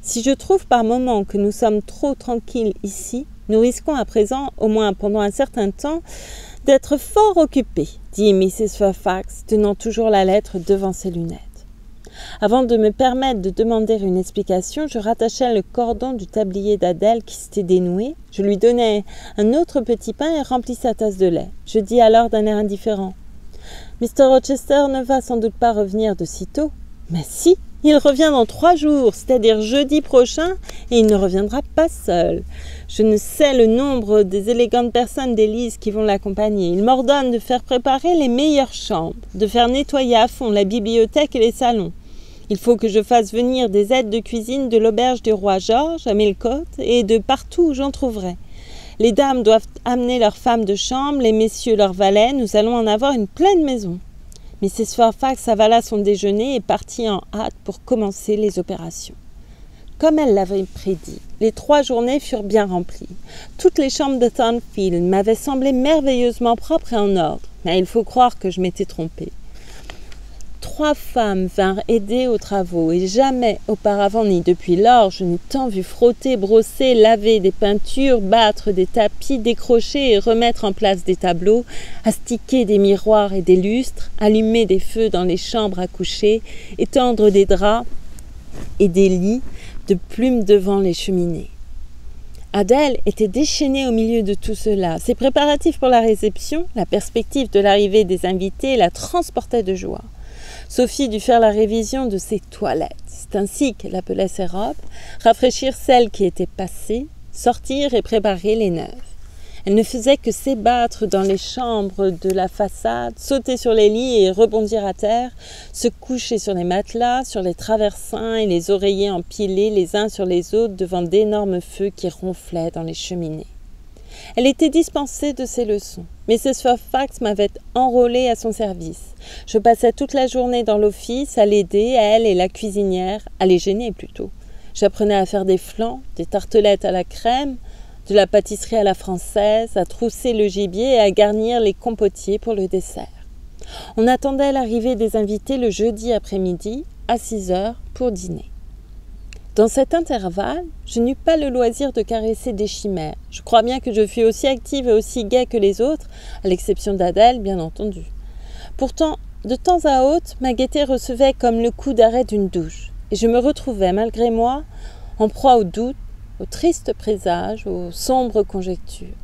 Si je trouve par moments que nous sommes trop tranquilles ici, nous risquons à présent, au moins pendant un certain temps, d'être fort occupés, dit Mrs. Fairfax, tenant toujours la lettre devant ses lunettes. Avant de me permettre de demander une explication, je rattachai le cordon du tablier d'Adèle qui s'était dénoué. Je lui donnai un autre petit pain et remplis sa tasse de lait. Je dis alors d'un air indifférent. « Mr. Rochester ne va sans doute pas revenir de sitôt. »« Mais si, il revient dans 3 jours, c'est-à-dire jeudi prochain, et il ne reviendra pas seul. Je ne sais le nombre des élégantes personnes d'Élise qui vont l'accompagner. Il m'ordonne de faire préparer les meilleures chambres, de faire nettoyer à fond la bibliothèque et les salons. Il faut que je fasse venir des aides de cuisine de l'auberge du roi Georges à Millcote et de partout où j'en trouverai. Les dames doivent amener leurs femmes de chambre, les messieurs leurs valets, nous allons en avoir une pleine maison. Mrs. Fairfax avala son déjeuner et partit en hâte pour commencer les opérations. Comme elle l'avait prédit, les 3 journées furent bien remplies. Toutes les chambres de Thornfield m'avaient semblé merveilleusement propres et en ordre, mais il faut croire que je m'étais trompée. 3 femmes vinrent aider aux travaux, et jamais auparavant ni depuis lors je n'ai tant vu frotter, brosser, laver des peintures, battre des tapis, décrocher et remettre en place des tableaux, astiquer des miroirs et des lustres, allumer des feux dans les chambres à coucher, étendre des draps et des lits de plumes devant les cheminées. Adèle était déchaînée au milieu de tout cela. Ses préparatifs pour la réception, la perspective de l'arrivée des invités la transportaient de joie. Sophie dut faire la révision de ses toilettes, c'est ainsi qu'elle appelait ses robes, rafraîchir celles qui étaient passées, sortir et préparer les neuves. Elle ne faisait que s'ébattre dans les chambres de la façade, sauter sur les lits et rebondir à terre, se coucher sur les matelas, sur les traversins et les oreillers empilés les uns sur les autres devant d'énormes feux qui ronflaient dans les cheminées. Elle était dispensée de ses leçons. Mrs. Fairfax m'avait enrôlée à son service. Je passais toute la journée dans l'office à l'aider, elle et la cuisinière, à les gêner plutôt. J'apprenais à faire des flans, des tartelettes à la crème, de la pâtisserie à la française, à trousser le gibier et à garnir les compotiers pour le dessert. On attendait l'arrivée des invités le jeudi après-midi à 6 heures pour dîner. Dans cet intervalle, je n'eus pas le loisir de caresser des chimères. Je crois bien que je fus aussi active et aussi gaie que les autres, à l'exception d'Adèle, bien entendu. Pourtant, de temps à autre, ma gaieté recevait comme le coup d'arrêt d'une douche, et je me retrouvais, malgré moi, en proie aux doutes, aux tristes présages, aux sombres conjectures.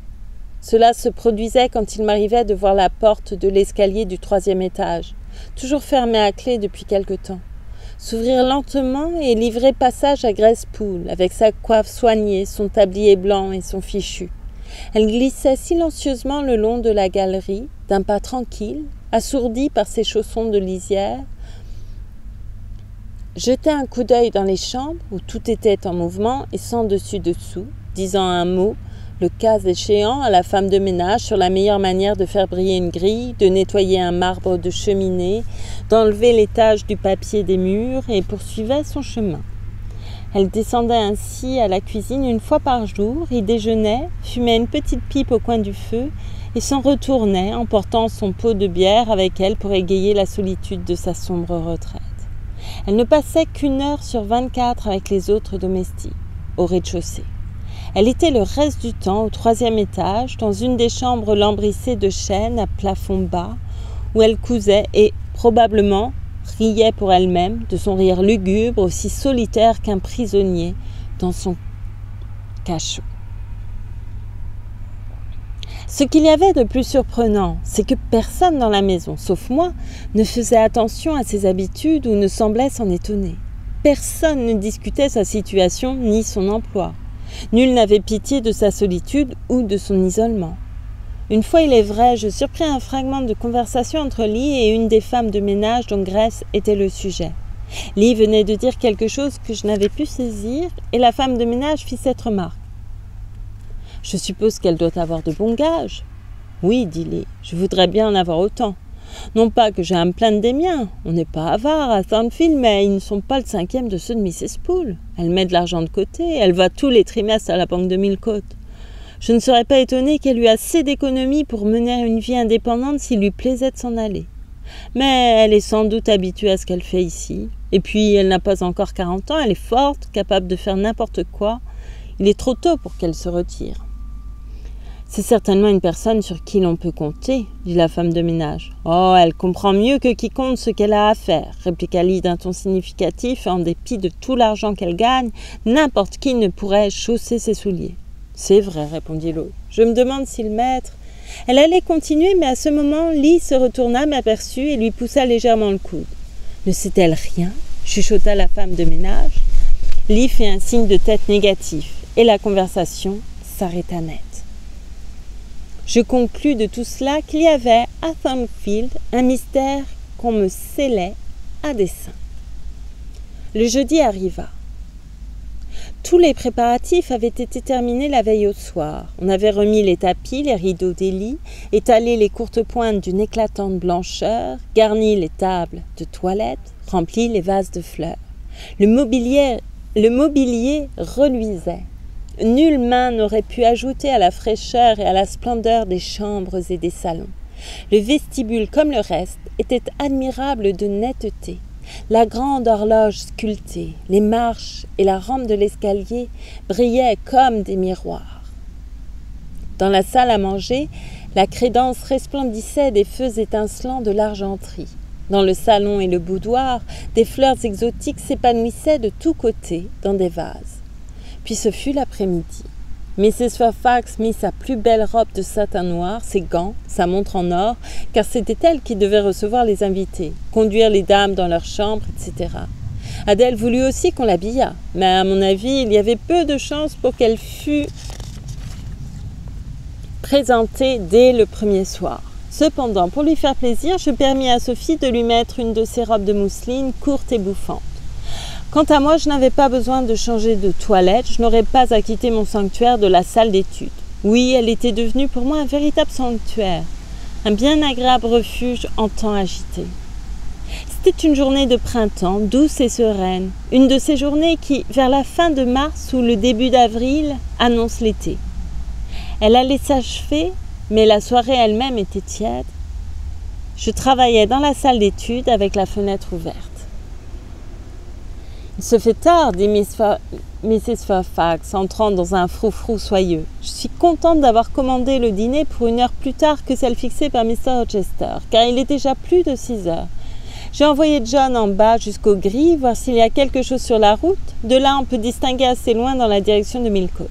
Cela se produisait quand il m'arrivait de voir la porte de l'escalier du 3e étage, toujours fermée à clé depuis quelque temps, s'ouvrir lentement et livrer passage à Grace Poole, avec sa coiffe soignée, son tablier blanc et son fichu. Elle glissait silencieusement le long de la galerie, d'un pas tranquille, assourdie par ses chaussons de lisière, jetait un coup d'œil dans les chambres où tout était en mouvement et sans dessus-dessous, disant un mot, le cas échéant, à la femme de ménage sur la meilleure manière de faire briller une grille, de nettoyer un marbre de cheminée, d'enlever les taches du papier des murs et poursuivait son chemin. Elle descendait ainsi à la cuisine une fois par jour, y déjeunait, fumait une petite pipe au coin du feu et s'en retournait, emportant son pot de bière avec elle pour égayer la solitude de sa sombre retraite. Elle ne passait qu'1 heure sur 24 avec les autres domestiques, au rez-de-chaussée. Elle était le reste du temps au 3e étage, dans une des chambres lambrissées de chêne à plafond bas, où elle cousait et, probablement, riait pour elle-même de son rire lugubre, aussi solitaire qu'un prisonnier dans son cachot. Ce qu'il y avait de plus surprenant, c'est que personne dans la maison, sauf moi, ne faisait attention à ses habitudes ou ne semblait s'en étonner. Personne ne discutait sa situation ni son emploi. Nul n'avait pitié de sa solitude ou de son isolement. Une fois, il est vrai, je surpris un fragment de conversation entre Lee et une des femmes de ménage dont Grace était le sujet. Lee venait de dire quelque chose que je n'avais pu saisir et la femme de ménage fit cette remarque. « Je suppose qu'elle doit avoir de bons gages. »« Oui, dit Lee, je voudrais bien en avoir autant. Non pas que j'ai à me plaindre des miens, on n'est pas avare à Thornfield, mais ils ne sont pas le 5e de ceux de Mrs. Poole. Elle met de l'argent de côté, elle va tous les trimestres à la banque de Millcote. Je ne serais pas étonnée qu'elle eût assez d'économies pour mener une vie indépendante s'il lui plaisait de s'en aller. Mais elle est sans doute habituée à ce qu'elle fait ici. Et puis, elle n'a pas encore 40 ans, elle est forte, capable de faire n'importe quoi. Il est trop tôt pour qu'elle se retire. » « C'est certainement une personne sur qui l'on peut compter, » dit la femme de ménage. « Oh, elle comprend mieux que quiconque ce qu'elle a à faire, » répliqua Lee d'un ton significatif, et en dépit de tout l'argent qu'elle gagne, n'importe qui ne pourrait chausser ses souliers. « C'est vrai, » répondit l'autre. « Je me demande si le maître... » Elle allait continuer, mais à ce moment, Lee se retourna, m'aperçut et lui poussa légèrement le coude. « Ne sait-elle rien ?» chuchota la femme de ménage. Lee fit un signe de tête négatif, et la conversation s'arrêta net. Je conclus de tout cela qu'il y avait à Thornfield un mystère qu'on me scellait à dessein. Le jeudi arriva. Tous les préparatifs avaient été terminés la veille au soir. On avait remis les tapis, les rideaux des lits, étalé les courtes pointes d'une éclatante blancheur, garni les tables de toilette, rempli les vases de fleurs. Le mobilier reluisait. Nulle main n'aurait pu ajouter à la fraîcheur et à la splendeur des chambres et des salons. Le vestibule, comme le reste, était admirable de netteté. La grande horloge sculptée, les marches et la rampe de l'escalier brillaient comme des miroirs. Dans la salle à manger, la crédence resplendissait des feux étincelants de l'argenterie. Dans le salon et le boudoir, des fleurs exotiques s'épanouissaient de tous côtés dans des vases. Puis ce fut l'après-midi. Mrs. Fairfax mit sa plus belle robe de satin noir, ses gants, sa montre en or, car c'était elle qui devait recevoir les invités, conduire les dames dans leurs chambres, etc. Adèle voulut aussi qu'on l'habillât, mais à mon avis, il y avait peu de chances pour qu'elle fût présentée dès le premier soir. Cependant, pour lui faire plaisir, je permis à Sophie de lui mettre une de ses robes de mousseline courte et bouffante. Quant à moi, je n'avais pas besoin de changer de toilette, je n'aurais pas à quitter mon sanctuaire de la salle d'études. Oui, elle était devenue pour moi un véritable sanctuaire, un bien agréable refuge en temps agité. C'était une journée de printemps, douce et sereine, une de ces journées qui, vers la fin de mars ou le début d'avril, annoncent l'été. Elle allait s'achever, mais la soirée elle-même était tiède. Je travaillais dans la salle d'études avec la fenêtre ouverte. « Il se fait tard, dit Mrs. Fairfax, entrant dans un froufrou soyeux. Je suis contente d'avoir commandé le dîner pour 1 heure plus tard que celle fixée par Mr. Rochester, car il est déjà plus de 6 heures. J'ai envoyé John en bas jusqu'au gris, voir s'il y a quelque chose sur la route. De là, on peut distinguer assez loin dans la direction de Millcote. »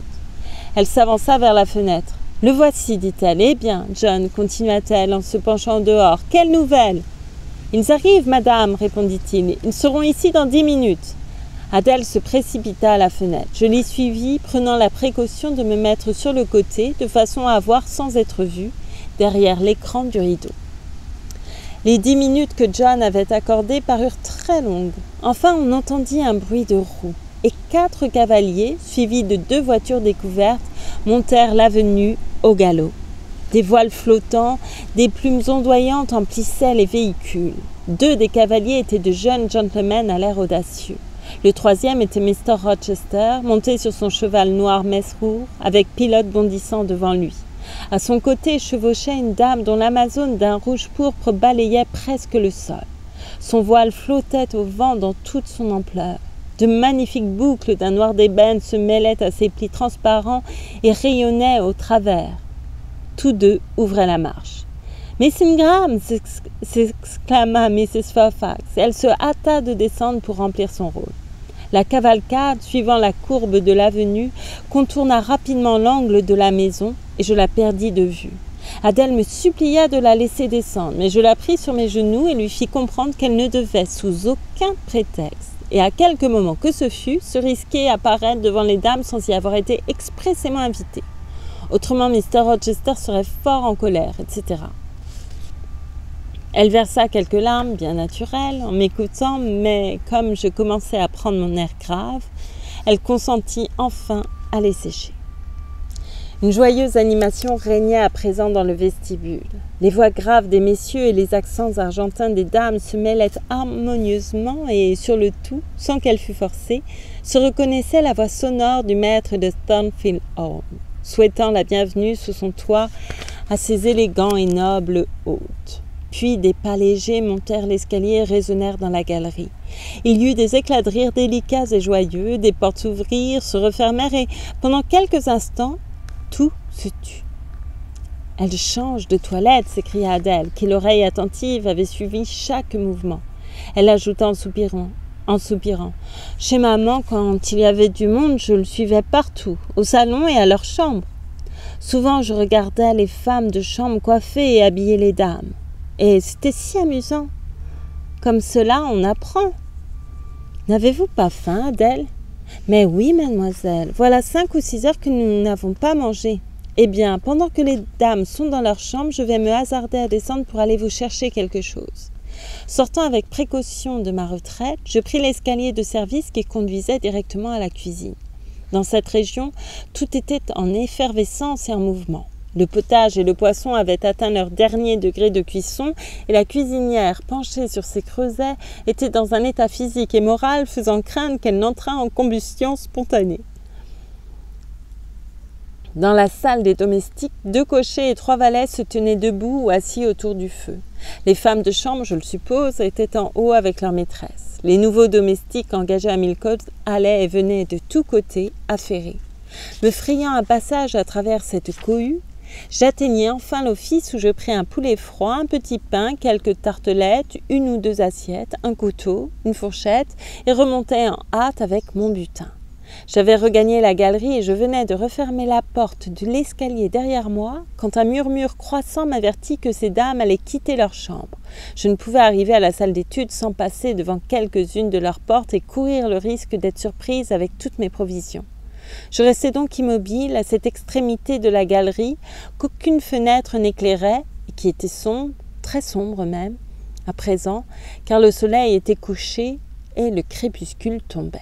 Elle s'avança vers la fenêtre. « Le voici, dit-elle. Eh bien, John, continua-t-elle en se penchant dehors. Quelle nouvelle ?»« Ils arrivent, madame, répondit-il. Ils seront ici dans 10 minutes. » Adèle se précipita à la fenêtre. Je l'y suivis, prenant la précaution de me mettre sur le côté, de façon à voir sans être vue, derrière l'écran du rideau. Les 10 minutes que John avait accordées parurent très longues. Enfin, on entendit un bruit de roues, et 4 cavaliers, suivis de 2 voitures découvertes, montèrent l'avenue au galop. Des voiles flottants, des plumes ondoyantes emplissaient les véhicules. 2 des cavaliers étaient de jeunes gentlemen à l'air audacieux. Le 3e était Mr. Rochester, monté sur son cheval noir Mesrour, avec pilote bondissant devant lui. À son côté chevauchait une dame dont l'amazone d'un rouge pourpre balayait presque le sol. Son voile flottait au vent dans toute son ampleur. De magnifiques boucles d'un noir d'ébène se mêlaient à ses plis transparents et rayonnaient au travers. Tous 2 ouvraient la marche. « Miss Ingram !» s'exclama Mrs. Fairfax. Elle se hâta de descendre pour remplir son rôle. La cavalcade, suivant la courbe de l'avenue, contourna rapidement l'angle de la maison et je la perdis de vue. Adèle me supplia de la laisser descendre, mais je la pris sur mes genoux et lui fis comprendre qu'elle ne devait, sous aucun prétexte, et à quelque moment que ce fût, se risquer à paraître devant les dames sans y avoir été expressément invitée. Autrement, Mr. Rochester serait fort en colère, etc. Elle versa quelques larmes bien naturelles en m'écoutant, mais comme je commençais à prendre mon air grave, elle consentit enfin à les sécher. Une joyeuse animation régnait à présent dans le vestibule. Les voix graves des messieurs et les accents argentins des dames se mêlaient harmonieusement et, sur le tout, sans qu'elle fût forcée, se reconnaissait la voix sonore du maître de Thornfield Hall, souhaitant la bienvenue sous son toit à ses élégants et nobles hôtes. Puis des pas légers montèrent l'escalier et résonnèrent dans la galerie. Il y eut des éclats de rire délicats et joyeux, des portes s'ouvrirent, se refermèrent et, pendant quelques instants, tout se tut. « Elle change de toilette !» s'écria Adèle, qui, l'oreille attentive, avait suivi chaque mouvement. Elle ajouta en soupirant. « Chez maman, quand il y avait du monde, je le suivais partout, au salon et à leur chambre. Souvent, je regardais les femmes de chambre coiffer et habiller les dames. Et c'était si amusant. Comme cela, on apprend. N'avez-vous pas faim, Adèle ? Mais oui, mademoiselle. Voilà 5 ou 6 heures que nous n'avons pas mangé. Eh bien, pendant que les dames sont dans leur chambre, je vais me hasarder à descendre pour aller vous chercher quelque chose. Sortant avec précaution de ma retraite, je pris l'escalier de service qui conduisait directement à la cuisine. Dans cette région, tout était en effervescence et en mouvement. Le potage et le poisson avaient atteint leur dernier degré de cuisson et la cuisinière, penchée sur ses creusets, était dans un état physique et moral faisant craindre qu'elle n'entrât en combustion spontanée. Dans la salle des domestiques, 2 cochers et 3 valets se tenaient debout ou assis autour du feu. Les femmes de chambre, je le suppose, étaient en haut avec leur maîtresse. Les nouveaux domestiques engagés à Millcote allaient et venaient de tous côtés, affairés. Me frayant un passage à travers cette cohue, j'atteignis enfin l'office où je pris un poulet froid, un petit pain, quelques tartelettes, 1 ou 2 assiettes, un couteau, une fourchette et remontai en hâte avec mon butin. J'avais regagné la galerie et je venais de refermer la porte de l'escalier derrière moi quand un murmure croissant m'avertit que ces dames allaient quitter leur chambre. Je ne pouvais arriver à la salle d'études sans passer devant quelques-unes de leurs portes et courir le risque d'être surprise avec toutes mes provisions. Je restai donc immobile à cette extrémité de la galerie qu'aucune fenêtre n'éclairait et qui était sombre, très sombre même, à présent, car le soleil était couché et le crépuscule tombait.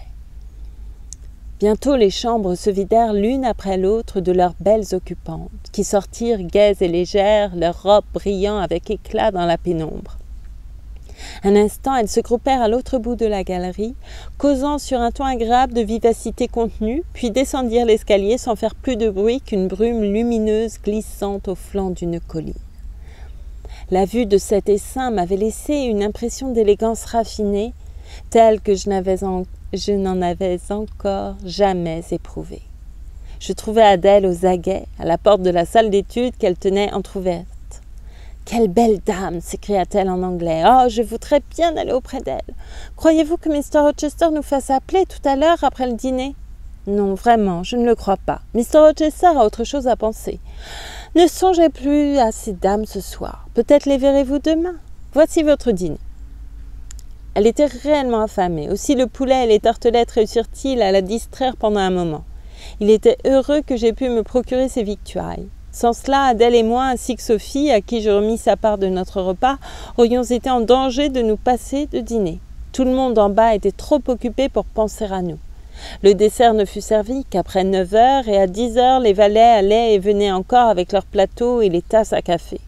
Bientôt les chambres se vidèrent l'une après l'autre de leurs belles occupantes, qui sortirent gaies et légères, leurs robes brillant avec éclat dans la pénombre. Un instant, elles se groupèrent à l'autre bout de la galerie, causant sur un ton agréable de vivacité contenue, puis descendirent l'escalier sans faire plus de bruit qu'une brume lumineuse glissant au flanc d'une colline. La vue de cet essaim m'avait laissé une impression d'élégance raffinée, telle que je n'en avais encore jamais éprouvé. Je trouvai Adèle aux aguets, à la porte de la salle d'études qu'elle tenait entr'ouverte. « Quelle belle dame !» s'écria-t-elle en anglais. « Oh, je voudrais bien aller auprès d'elle. Croyez-vous que Mr. Rochester nous fasse appeler tout à l'heure après le dîner ?»« Non, vraiment, je ne le crois pas. Mr. Rochester a autre chose à penser. Ne songez plus à ces dames ce soir. Peut-être les verrez-vous demain. Voici votre dîner. » Elle était réellement affamée. Aussi le poulet et les tartelettes réussirent-ils à la distraire pendant un moment. Il était heureux que j'aie pu me procurer ces victuailles. Sans cela, Adèle et moi, ainsi que Sophie, à qui je remis sa part de notre repas, aurions été en danger de nous passer de dîner. Tout le monde en bas était trop occupé pour penser à nous. Le dessert ne fut servi qu'après 9 heures, et à 10 heures, les valets allaient et venaient encore avec leurs plateaux et les tasses à café.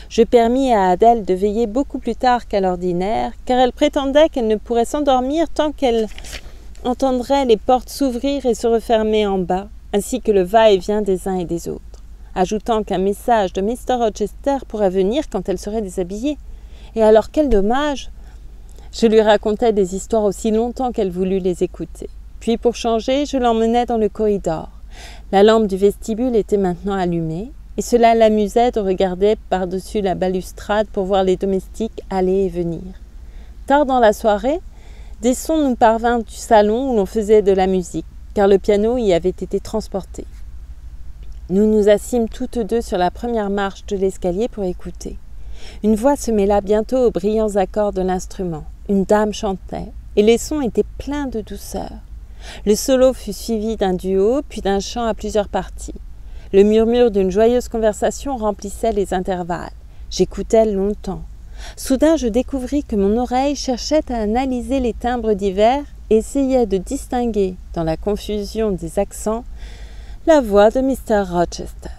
Je permis à Adèle de veiller beaucoup plus tard qu'à l'ordinaire, car elle prétendait qu'elle ne pourrait s'endormir tant qu'elle entendrait les portes s'ouvrir et se refermer en bas, ainsi que le va-et-vient des uns et des autres, ajoutant qu'un message de Mr. Rochester pourrait venir quand elle serait déshabillée. Et alors quel dommage! Je lui racontai des histoires aussi longtemps qu'elle voulut les écouter. Puis pour changer, je l'emmenai dans le corridor. La lampe du vestibule était maintenant allumée, et cela l'amusait de regarder par-dessus la balustrade pour voir les domestiques aller et venir. Tard dans la soirée, des sons nous parvinrent du salon où l'on faisait de la musique, car le piano y avait été transporté. Nous nous assîmes toutes deux sur la première marche de l'escalier pour écouter. Une voix se mêla bientôt aux brillants accords de l'instrument. Une dame chantait, et les sons étaient pleins de douceur. Le solo fut suivi d'un duo, puis d'un chant à plusieurs parties. Le murmure d'une joyeuse conversation remplissait les intervalles. J'écoutais longtemps. Soudain, je découvris que mon oreille cherchait à analyser les timbres divers et essayait de distinguer, dans la confusion des accents, la voix de Mr. Rochester.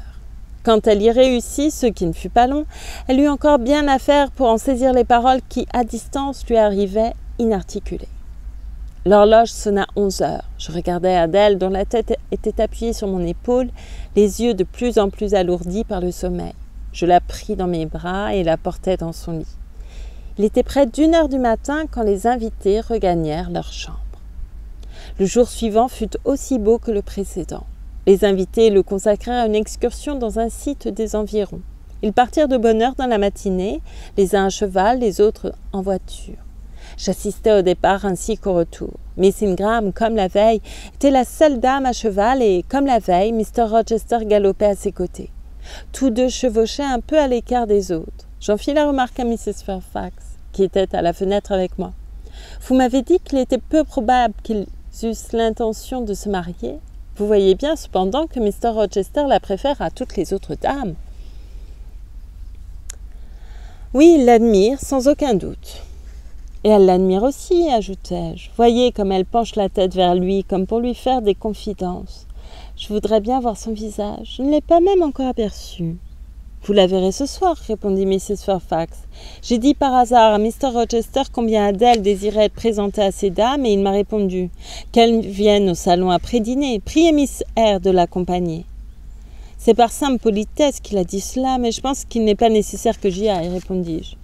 Quand elle y réussit, ce qui ne fut pas long, elle eut encore bien à faire pour en saisir les paroles qui, à distance, lui arrivaient inarticulées. L'horloge sonna 11 heures. Je regardais Adèle, dont la tête était appuyée sur mon épaule, les yeux de plus en plus alourdis par le sommeil. Je la pris dans mes bras et la portai dans son lit. Il était près d'1 heure du matin quand les invités regagnèrent leur chambre. Le jour suivant fut aussi beau que le précédent. Les invités le consacrèrent à une excursion dans un site des environs. Ils partirent de bonne heure dans la matinée, les uns à cheval, les autres en voiture. J'assistais au départ ainsi qu'au retour. Miss Ingram, comme la veille, était la seule dame à cheval et, comme la veille, Mr. Rochester galopait à ses côtés. Tous deux chevauchaient un peu à l'écart des autres. J'en fis la remarque à Mrs. Fairfax, qui était à la fenêtre avec moi. « Vous m'avez dit qu'il était peu probable qu'ils eussent l'intention de se marier. Vous voyez bien cependant que Mr. Rochester la préfère à toutes les autres dames. » Oui, il l'admire, sans aucun doute. Et elle l'admire aussi, ajoutai-je. Voyez comme elle penche la tête vers lui, comme pour lui faire des confidences. Je voudrais bien voir son visage. Je ne l'ai pas même encore aperçu. Vous la verrez ce soir, répondit Mrs. Fairfax. J'ai dit par hasard à Mr. Rochester combien Adèle désirait être présentée à ces dames, et il m'a répondu qu'elles viennent au salon après dîner. Priez Miss Eyre de l'accompagner. C'est par simple politesse qu'il a dit cela, mais je pense qu'il n'est pas nécessaire que j'y aille, répondis-je.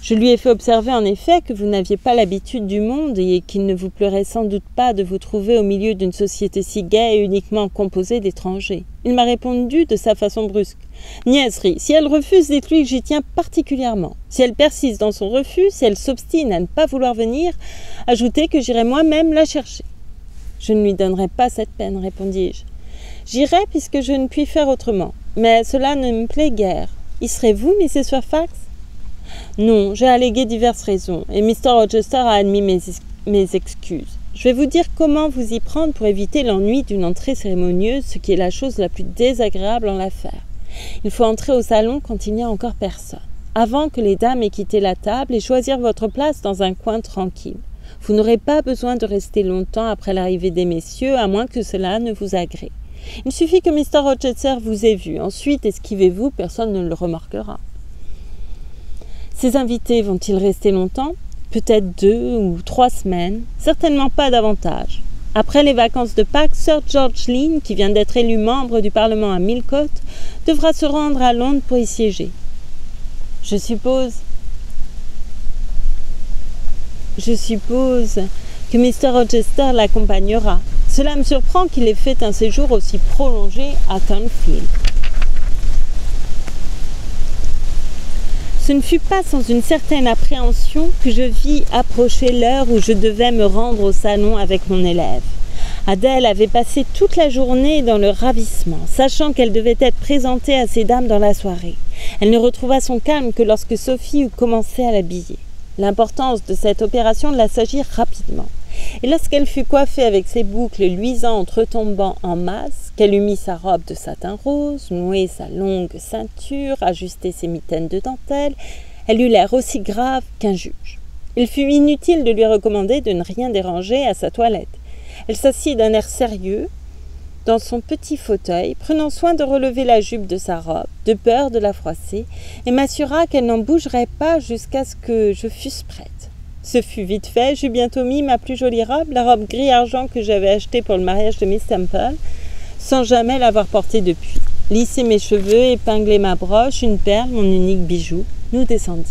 Je lui ai fait observer en effet que vous n'aviez pas l'habitude du monde et qu'il ne vous plairait sans doute pas de vous trouver au milieu d'une société si gaie et uniquement composée d'étrangers. Il m'a répondu de sa façon brusque. « Niaiserie, si elle refuse, dites-lui que j'y tiens particulièrement. Si elle persiste dans son refus, si elle s'obstine à ne pas vouloir venir, ajoutez que j'irai moi-même la chercher. »« Je ne lui donnerai pas cette peine, répondis-je. J'irai puisque je ne puis faire autrement. Mais cela ne me plaît guère. Y serez-vous, Mrs. Fairfax ? Non, j'ai allégué diverses raisons, et Mr. Rochester a admis mes excuses. Je vais vous dire comment vous y prendre pour éviter l'ennui d'une entrée cérémonieuse, ce qui est la chose la plus désagréable en l'affaire. Il faut entrer au salon quand il n'y a encore personne, avant que les dames aient quitté la table, et choisir votre place dans un coin tranquille. Vous n'aurez pas besoin de rester longtemps après l'arrivée des messieurs, à moins que cela ne vous agrée. Il suffit que Mr. Rochester vous ait vu. Ensuite, esquivez-vous, personne ne le remarquera. Ces invités vont-ils rester longtemps ? Peut-être 2 ou 3 semaines, certainement pas davantage. Après les vacances de Pâques, Sir George Lynn, qui vient d'être élu membre du Parlement à Millcote, devra se rendre à Londres pour y siéger. Je suppose que Mr. Rochester l'accompagnera. Cela me surprend qu'il ait fait un séjour aussi prolongé à Thornfield. Ce ne fut pas sans une certaine appréhension que je vis approcher l'heure où je devais me rendre au salon avec mon élève. Adèle avait passé toute la journée dans le ravissement, sachant qu'elle devait être présentée à ces dames dans la soirée. Elle ne retrouva son calme que lorsque Sophie eut commencé à l'habiller. L'importance de cette opération l'assagit rapidement. Et lorsqu'elle fut coiffée avec ses boucles luisantes retombant en masse, qu'elle eut mis sa robe de satin rose, noué sa longue ceinture, ajusté ses mitaines de dentelle, elle eut l'air aussi grave qu'un juge. Il fut inutile de lui recommander de ne rien déranger à sa toilette. Elle s'assit d'un air sérieux dans son petit fauteuil, prenant soin de relever la jupe de sa robe, de peur de la froisser, et m'assura qu'elle n'en bougerait pas jusqu'à ce que je fusse prête. Ce fut vite fait, j'eus bientôt mis ma plus jolie robe, la robe gris-argent que j'avais achetée pour le mariage de Miss Temple, sans jamais l'avoir portée depuis. Lissé mes cheveux, épinglé ma broche, une perle, mon unique bijou, nous descendîmes.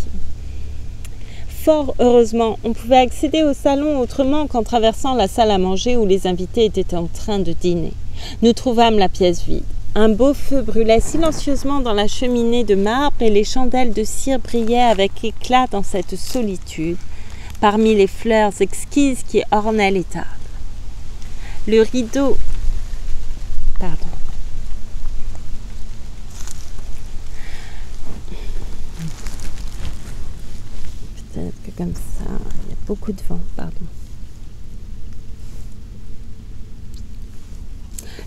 Fort heureusement, on pouvait accéder au salon autrement qu'en traversant la salle à manger où les invités étaient en train de dîner. Nous trouvâmes la pièce vide. Un beau feu brûlait silencieusement dans la cheminée de marbre et les chandelles de cire brillaient avec éclat dans cette solitude, parmi les fleurs exquises qui ornaient les tables. Le rideau... Peut-être que comme ça, il y a beaucoup de vent,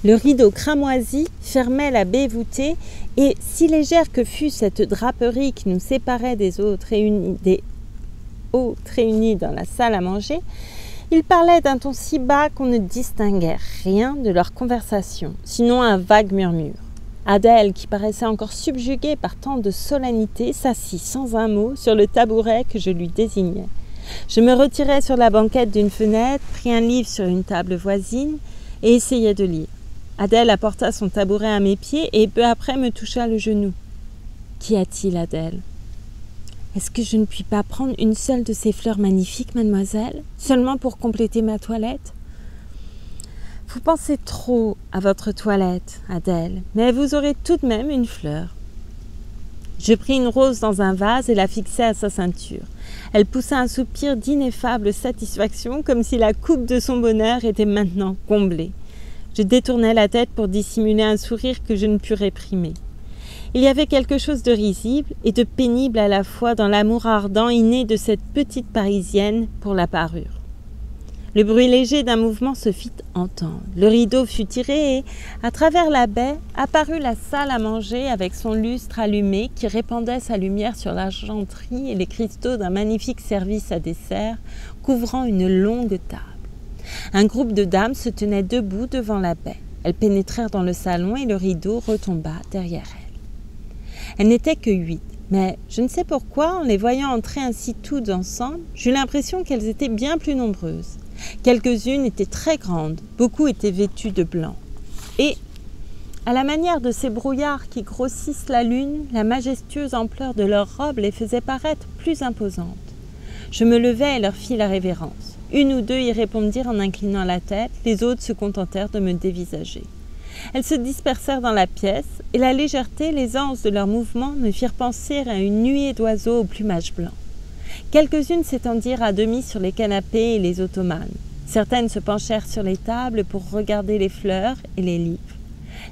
Le rideau cramoisi fermait la baie voûtée et, si légère que fût cette draperie qui nous séparait des hôtes réunis dans la salle à manger, ils parlaient d'un ton si bas qu'on ne distinguait rien de leur conversation, sinon un vague murmure. Adèle, qui paraissait encore subjuguée par tant de solennité, s'assit sans un mot sur le tabouret que je lui désignais. Je me retirai sur la banquette d'une fenêtre, pris un livre sur une table voisine et essayai de lire. Adèle apporta son tabouret à mes pieds et peu après me toucha le genou. « Qu'y a-t-il, Adèle ? Est-ce que je ne puis pas prendre une seule de ces fleurs magnifiques, mademoiselle, seulement pour compléter ma toilette ? » Vous pensez trop à votre toilette, Adèle, mais vous aurez tout de même une fleur. Je pris une rose dans un vase et la fixai à sa ceinture. Elle poussa un soupir d'ineffable satisfaction, comme si la coupe de son bonheur était maintenant comblée. Je détournai la tête pour dissimuler un sourire que je ne pus réprimer. Il y avait quelque chose de risible et de pénible à la fois dans l'amour ardent inné de cette petite Parisienne pour la parure. Le bruit léger d'un mouvement se fit entendre. Le rideau fut tiré et, à travers la baie, apparut la salle à manger avec son lustre allumé qui répandait sa lumière sur l'argenterie et les cristaux d'un magnifique service à dessert couvrant une longue table. Un groupe de dames se tenait debout devant la baie. Elles pénétrèrent dans le salon et le rideau retomba derrière elles. Elles n'étaient que 8. Mais je ne sais pourquoi, en les voyant entrer ainsi toutes ensemble, j'eus l'impression qu'elles étaient bien plus nombreuses. Quelques-unes étaient très grandes, beaucoup étaient vêtues de blanc. Et, à la manière de ces brouillards qui grossissent la lune, la majestueuse ampleur de leurs robes les faisait paraître plus imposantes. Je me levai et leur fis la révérence. Une ou deux y répondirent en inclinant la tête, les autres se contentèrent de me dévisager. Elles se dispersèrent dans la pièce, et la légèreté et l'aisance de leurs mouvements me firent penser à une nuée d'oiseaux au plumage blanc. Quelques-unes s'étendirent à demi sur les canapés et les ottomanes. Certaines se penchèrent sur les tables pour regarder les fleurs et les livres.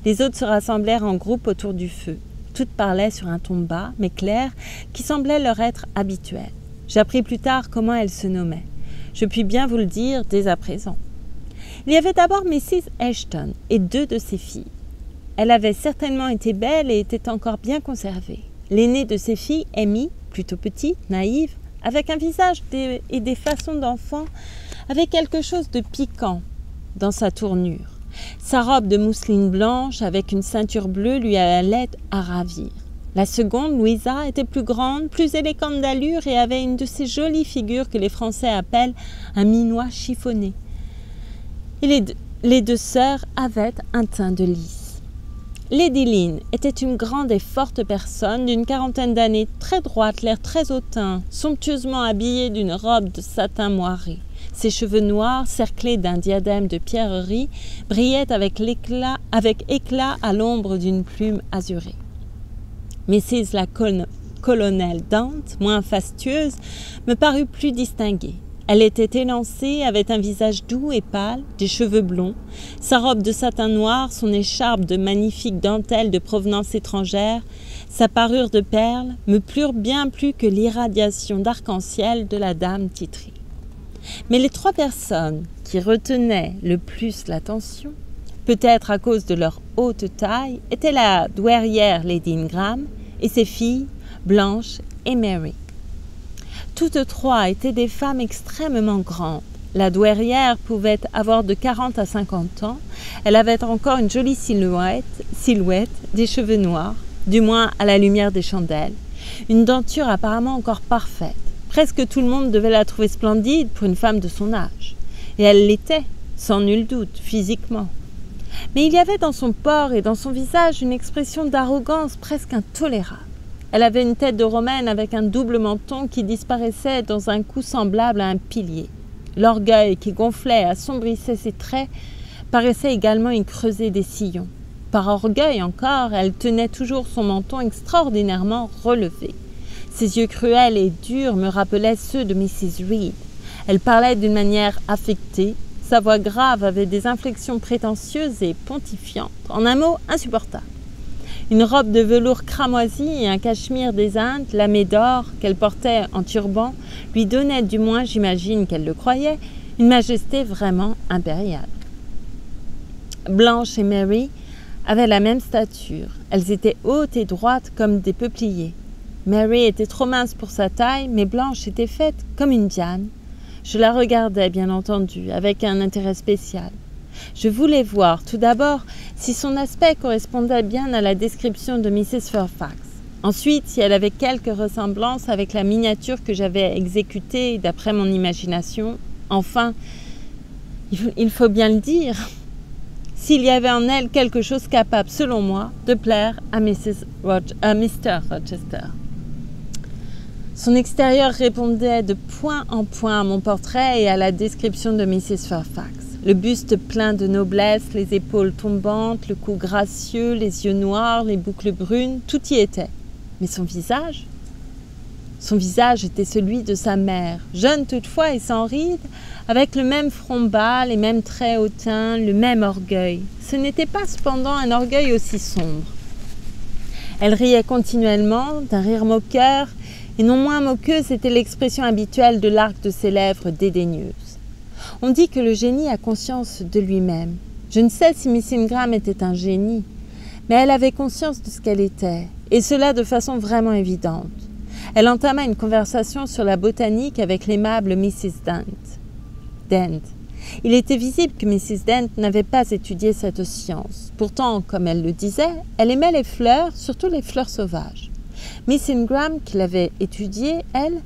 Les autres se rassemblèrent en groupe autour du feu. Toutes parlaient sur un ton bas, mais clair, qui semblait leur être habituel. J'appris plus tard comment elles se nommaient. Je puis bien vous le dire dès à présent. Il y avait d'abord Mrs. Ashton et 2 de ses filles. Elle avait certainement été belle et était encore bien conservée. L'aînée de ses filles, Amy, plutôt petite, naïve, avec un visage et des façons d'enfant, avait quelque chose de piquant dans sa tournure. Sa robe de mousseline blanche avec une ceinture bleue lui allait à ravir. La seconde, Louisa, était plus grande, plus élégante d'allure et avait une de ces jolies figures que les Français appellent un minois chiffonné. Et les 2 sœurs avaient un teint de lys. Lady Lynn était une grande et forte personne d'une 40aine d'années, très droite, l'air très hautain, somptueusement habillée d'une robe de satin moiré. Ses cheveux noirs, cerclés d'un diadème de pierreries, brillaient avec éclat à l'ombre d'une plume azurée. Mrs. la colonelle Dante, moins fastueuse, me parut plus distinguée. Elle était élancée, avait un visage doux et pâle, des cheveux blonds. Sa robe de satin noir, son écharpe de magnifiques dentelles de provenance étrangère, sa parure de perles, me plurent bien plus que l'irradiation d'arc-en-ciel de la dame titrée. Mais les 3 personnes qui retenaient le plus l'attention, peut-être à cause de leur haute taille, étaient la douairière Lady Ingram et ses filles, Blanche et Mary. Toutes 3 étaient des femmes extrêmement grandes. La douairière pouvait avoir de 40 à 50 ans. Elle avait encore une jolie silhouette, des cheveux noirs, du moins à la lumière des chandelles, une denture apparemment encore parfaite. Presque tout le monde devait la trouver splendide pour une femme de son âge. Et elle l'était, sans nul doute, physiquement. Mais il y avait dans son port et dans son visage une expression d'arrogance presque intolérable. Elle avait une tête de romaine avec un double menton qui disparaissait dans un cou semblable à un pilier. L'orgueil qui gonflait et assombrissait ses traits paraissait également y creuser des sillons. Par orgueil encore, elle tenait toujours son menton extraordinairement relevé. Ses yeux cruels et durs me rappelaient ceux de Mrs. Reed. Elle parlait d'une manière affectée. Sa voix grave avait des inflexions prétentieuses et pontifiantes. En un mot, insupportable. Une robe de velours cramoisi et un cachemire des Indes, lamé d'or, qu'elle portait en turban, lui donnaient, du moins j'imagine qu'elle le croyait, une majesté vraiment impériale. Blanche et Mary avaient la même stature. Elles étaient hautes et droites comme des peupliers. Mary était trop mince pour sa taille, mais Blanche était faite comme une Diane. Je la regardais, bien entendu, avec un intérêt spécial. Je voulais voir, tout d'abord, si son aspect correspondait bien à la description de Mrs. Fairfax. Ensuite, si elle avait quelque ressemblance avec la miniature que j'avais exécutée d'après mon imagination. Enfin, il faut bien le dire, s'il y avait en elle quelque chose capable, selon moi, de plaire à Mr. Rochester. Son extérieur répondait de point en point à mon portrait et à la description de Mrs. Fairfax. Le buste plein de noblesse, les épaules tombantes, le cou gracieux, les yeux noirs, les boucles brunes, tout y était. Mais son visage était celui de sa mère, jeune toutefois et sans rides, avec le même front bas, les mêmes traits hautains, le même orgueil. Ce n'était pas cependant un orgueil aussi sombre. Elle riait continuellement, d'un rire moqueur, et non moins moqueuse était l'expression habituelle de l'arc de ses lèvres dédaigneuses. On dit que le génie a conscience de lui-même. Je ne sais si Miss Ingram était un génie, mais elle avait conscience de ce qu'elle était, et cela de façon vraiment évidente. Elle entama une conversation sur la botanique avec l'aimable Mrs. Dent. Il était visible que Mrs. Dent n'avait pas étudié cette science. Pourtant, comme elle le disait, elle aimait les fleurs, surtout les fleurs sauvages. Miss Ingram, qui l'avait étudiée, elle,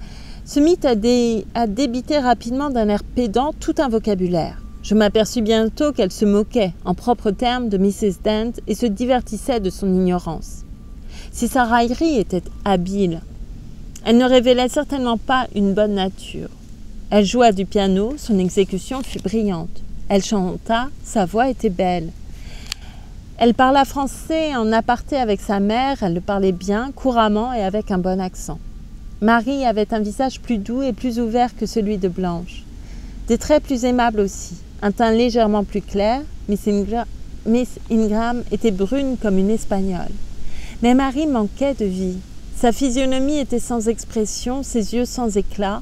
se mit à débiter rapidement d'un air pédant tout un vocabulaire. Je m'aperçus bientôt qu'elle se moquait, en propres termes, de Mrs. Dent et se divertissait de son ignorance. Si sa raillerie était habile, elle ne révélait certainement pas une bonne nature. Elle joua du piano, son exécution fut brillante. Elle chanta, sa voix était belle. Elle parla français en aparté avec sa mère, elle le parlait bien, couramment et avec un bon accent. Marie avait un visage plus doux et plus ouvert que celui de Blanche. Des traits plus aimables aussi, un teint légèrement plus clair. Miss Ingram était brune comme une Espagnole. Mais Marie manquait de vie. Sa physionomie était sans expression, ses yeux sans éclat.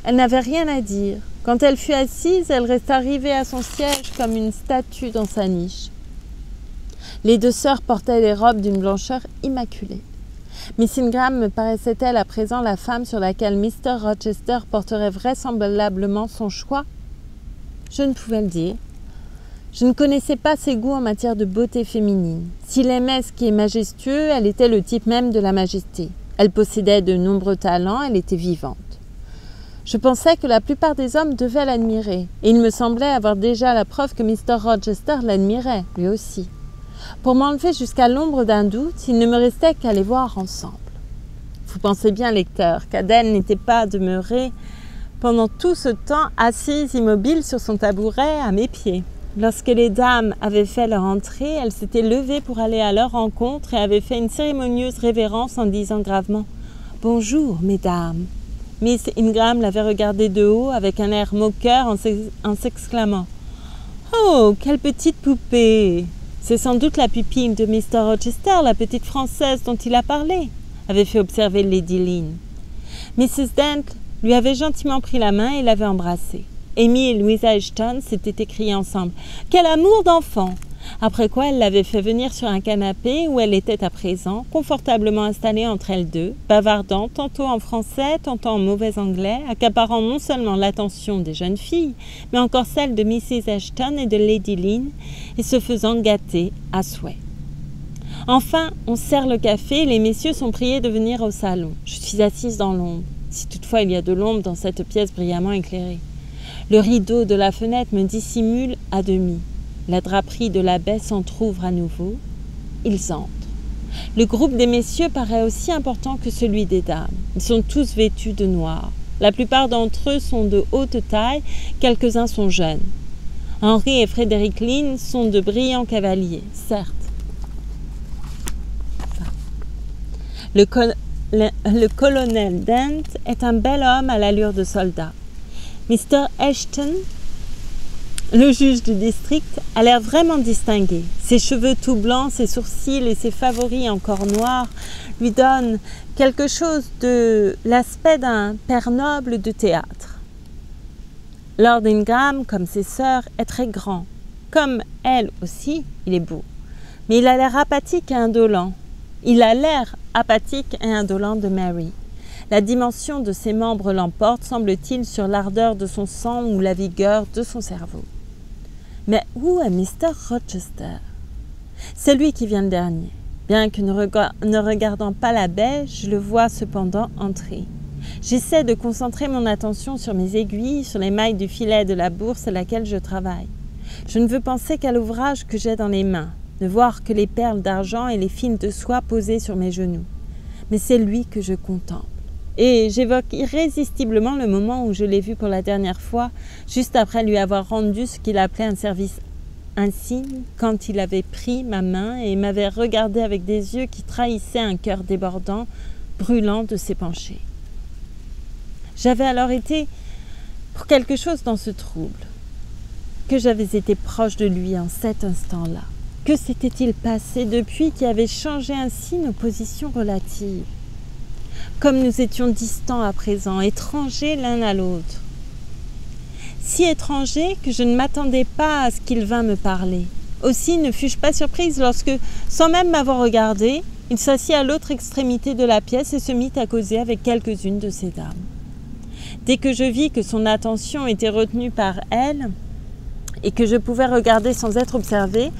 Elle n'avait rien à dire. Quand elle fut assise, elle resta rivée à son siège comme une statue dans sa niche. Les deux sœurs portaient des robes d'une blancheur immaculée. Miss Ingram me paraissait-elle à présent la femme sur laquelle Mr. Rochester porterait vraisemblablement son choix? Je ne pouvais le dire. Je ne connaissais pas ses goûts en matière de beauté féminine. S'il aimait ce qui est majestueux, elle était le type même de la majesté. Elle possédait de nombreux talents, elle était vivante. Je pensais que la plupart des hommes devaient l'admirer, et il me semblait avoir déjà la preuve que Mr. Rochester l'admirait, lui aussi. Pour m'enlever jusqu'à l'ombre d'un doute, il ne me restait qu'à les voir ensemble. Vous pensez bien, lecteur, qu'Adèle n'était pas demeurée pendant tout ce temps assise immobile sur son tabouret à mes pieds. Lorsque les dames avaient fait leur entrée, elle s'était levée pour aller à leur rencontre et avait fait une cérémonieuse révérence en disant gravement « Bonjour, mesdames ». Miss Ingram l'avait regardée de haut avec un air moqueur en s'exclamant « Oh, quelle petite poupée ! C'est sans doute la pupille de Mr. Rochester, la petite Française dont il a parlé », avait fait observer Lady Lynn. Mrs. Dent lui avait gentiment pris la main et l'avait embrassée. Amy et Louisa Ashton s'étaient écriées ensemble « Quel amour d'enfant !» Après quoi, elle l'avait fait venir sur un canapé où elle était à présent, confortablement installée entre elles deux, bavardant tantôt en français, tantôt en mauvais anglais, accaparant non seulement l'attention des jeunes filles, mais encore celle de Mrs. Ashton et de Lady Lynn, et se faisant gâter à souhait. Enfin, on sert le café et les messieurs sont priés de venir au salon. Je suis assise dans l'ombre, si toutefois il y a de l'ombre dans cette pièce brillamment éclairée. Le rideau de la fenêtre me dissimule à demi. La draperie de la baie s'entr'ouvre à nouveau. Ils entrent. Le groupe des messieurs paraît aussi important que celui des dames. Ils sont tous vêtus de noir. La plupart d'entre eux sont de haute taille, quelques-uns sont jeunes. Henry et Frédéric Lynn sont de brillants cavaliers, certes. Le colonel Dent est un bel homme à l'allure de soldat. Mr. Ashton, le juge du district, a l'air vraiment distingué. Ses cheveux tout blancs, ses sourcils et ses favoris encore noirs lui donnent quelque chose de l'aspect d'un père noble de théâtre. Lord Ingram, comme ses sœurs, est très grand. Comme elle aussi, il est beau. Mais il a l'air apathique et indolent. Il a l'air apathique et indolent de Mary. La dimension de ses membres l'emporte, semble-t-il, sur l'ardeur de son sang ou la vigueur de son cerveau. Mais où est Mr. Rochester? C'est lui qui vient le dernier. Bien que ne regardant pas la baie, je le vois cependant entrer. J'essaie de concentrer mon attention sur mes aiguilles, sur les mailles du filet de la bourse à laquelle je travaille. Je ne veux penser qu'à l'ouvrage que j'ai dans les mains, ne voir que les perles d'argent et les fils de soie posées sur mes genoux. Mais c'est lui que je contemple. Et j'évoque irrésistiblement le moment où je l'ai vu pour la dernière fois, juste après lui avoir rendu ce qu'il appelait un service insigne, quand il avait pris ma main et m'avait regardé avec des yeux qui trahissaient un cœur débordant, brûlant de s'épancher. J'avais alors été pour quelque chose dans ce trouble, que j'avais été proche de lui en cet instant-là. Que s'était-il passé depuis qui avait changé ainsi nos positions relatives? Comme nous étions distants à présent, étrangers l'un à l'autre. si étranger que je ne m'attendais pas à ce qu'il vînt me parler. Aussi ne fus-je pas surprise lorsque, sans même m'avoir regardé, il s'assit à l'autre extrémité de la pièce et se mit à causer avec quelques-unes de ces dames. Dès que je vis que son attention était retenue par elle et que je pouvais regarder sans être observée,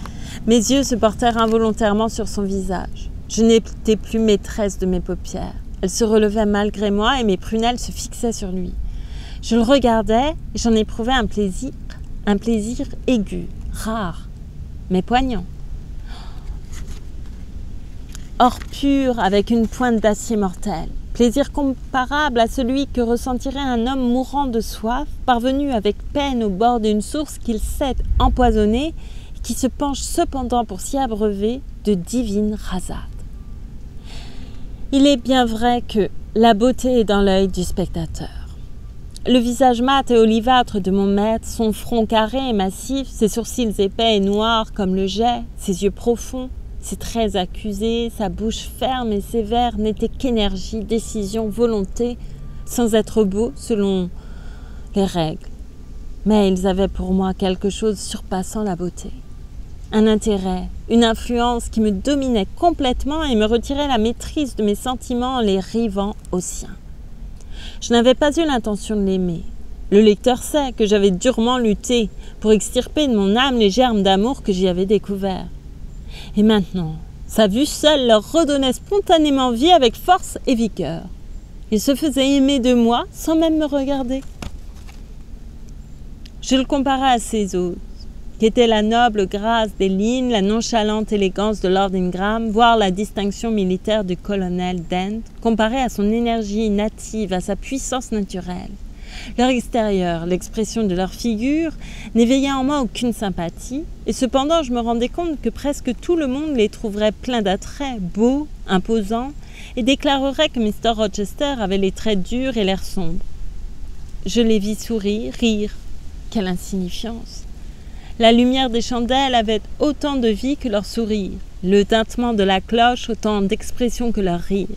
mes yeux se portèrent involontairement sur son visage. Je n'étais plus maîtresse de mes paupières. Elles se relevaient malgré moi et mes prunelles se fixaient sur lui. Je le regardais et j'en éprouvais un plaisir aigu, rare, mais poignant. Or pur avec une pointe d'acier mortel. Plaisir comparable à celui que ressentirait un homme mourant de soif, parvenu avec peine au bord d'une source qu'il sait empoisonnée et qui se penche cependant pour s'y abreuver de divines rasades. Il est bien vrai que la beauté est dans l'œil du spectateur. Le visage mat et olivâtre de mon maître, son front carré et massif, ses sourcils épais et noirs comme le jais, ses yeux profonds, ses traits accusés, sa bouche ferme et sévère n'étaient qu'énergie, décision, volonté, sans être beaux selon les règles. Mais ils avaient pour moi quelque chose surpassant la beauté. Un intérêt, une influence qui me dominait complètement et me retirait la maîtrise de mes sentiments en les rivant aux siens. Je n'avais pas eu l'intention de l'aimer. Le lecteur sait que j'avais durement lutté pour extirper de mon âme les germes d'amour que j'y avais découverts. Et maintenant, sa vue seule leur redonnait spontanément vie avec force et vigueur. Il se faisait aimer de moi sans même me regarder. Je le comparais à ses hôtes, qui étaient la noble grâce des lignes, la nonchalante élégance de Lord Ingram, voire la distinction militaire du colonel Dent, comparée à son énergie native, à sa puissance naturelle. Leur extérieur, l'expression de leur figure, n'éveillait en moi aucune sympathie, et cependant je me rendais compte que presque tout le monde les trouverait pleins d'attraits, beaux, imposants, et déclarerait que Mr. Rochester avait les traits durs et l'air sombre. Je les vis sourire, rire. Quelle insignifiance! La lumière des chandelles avait autant de vie que leur sourire, le tintement de la cloche autant d'expression que leur rire.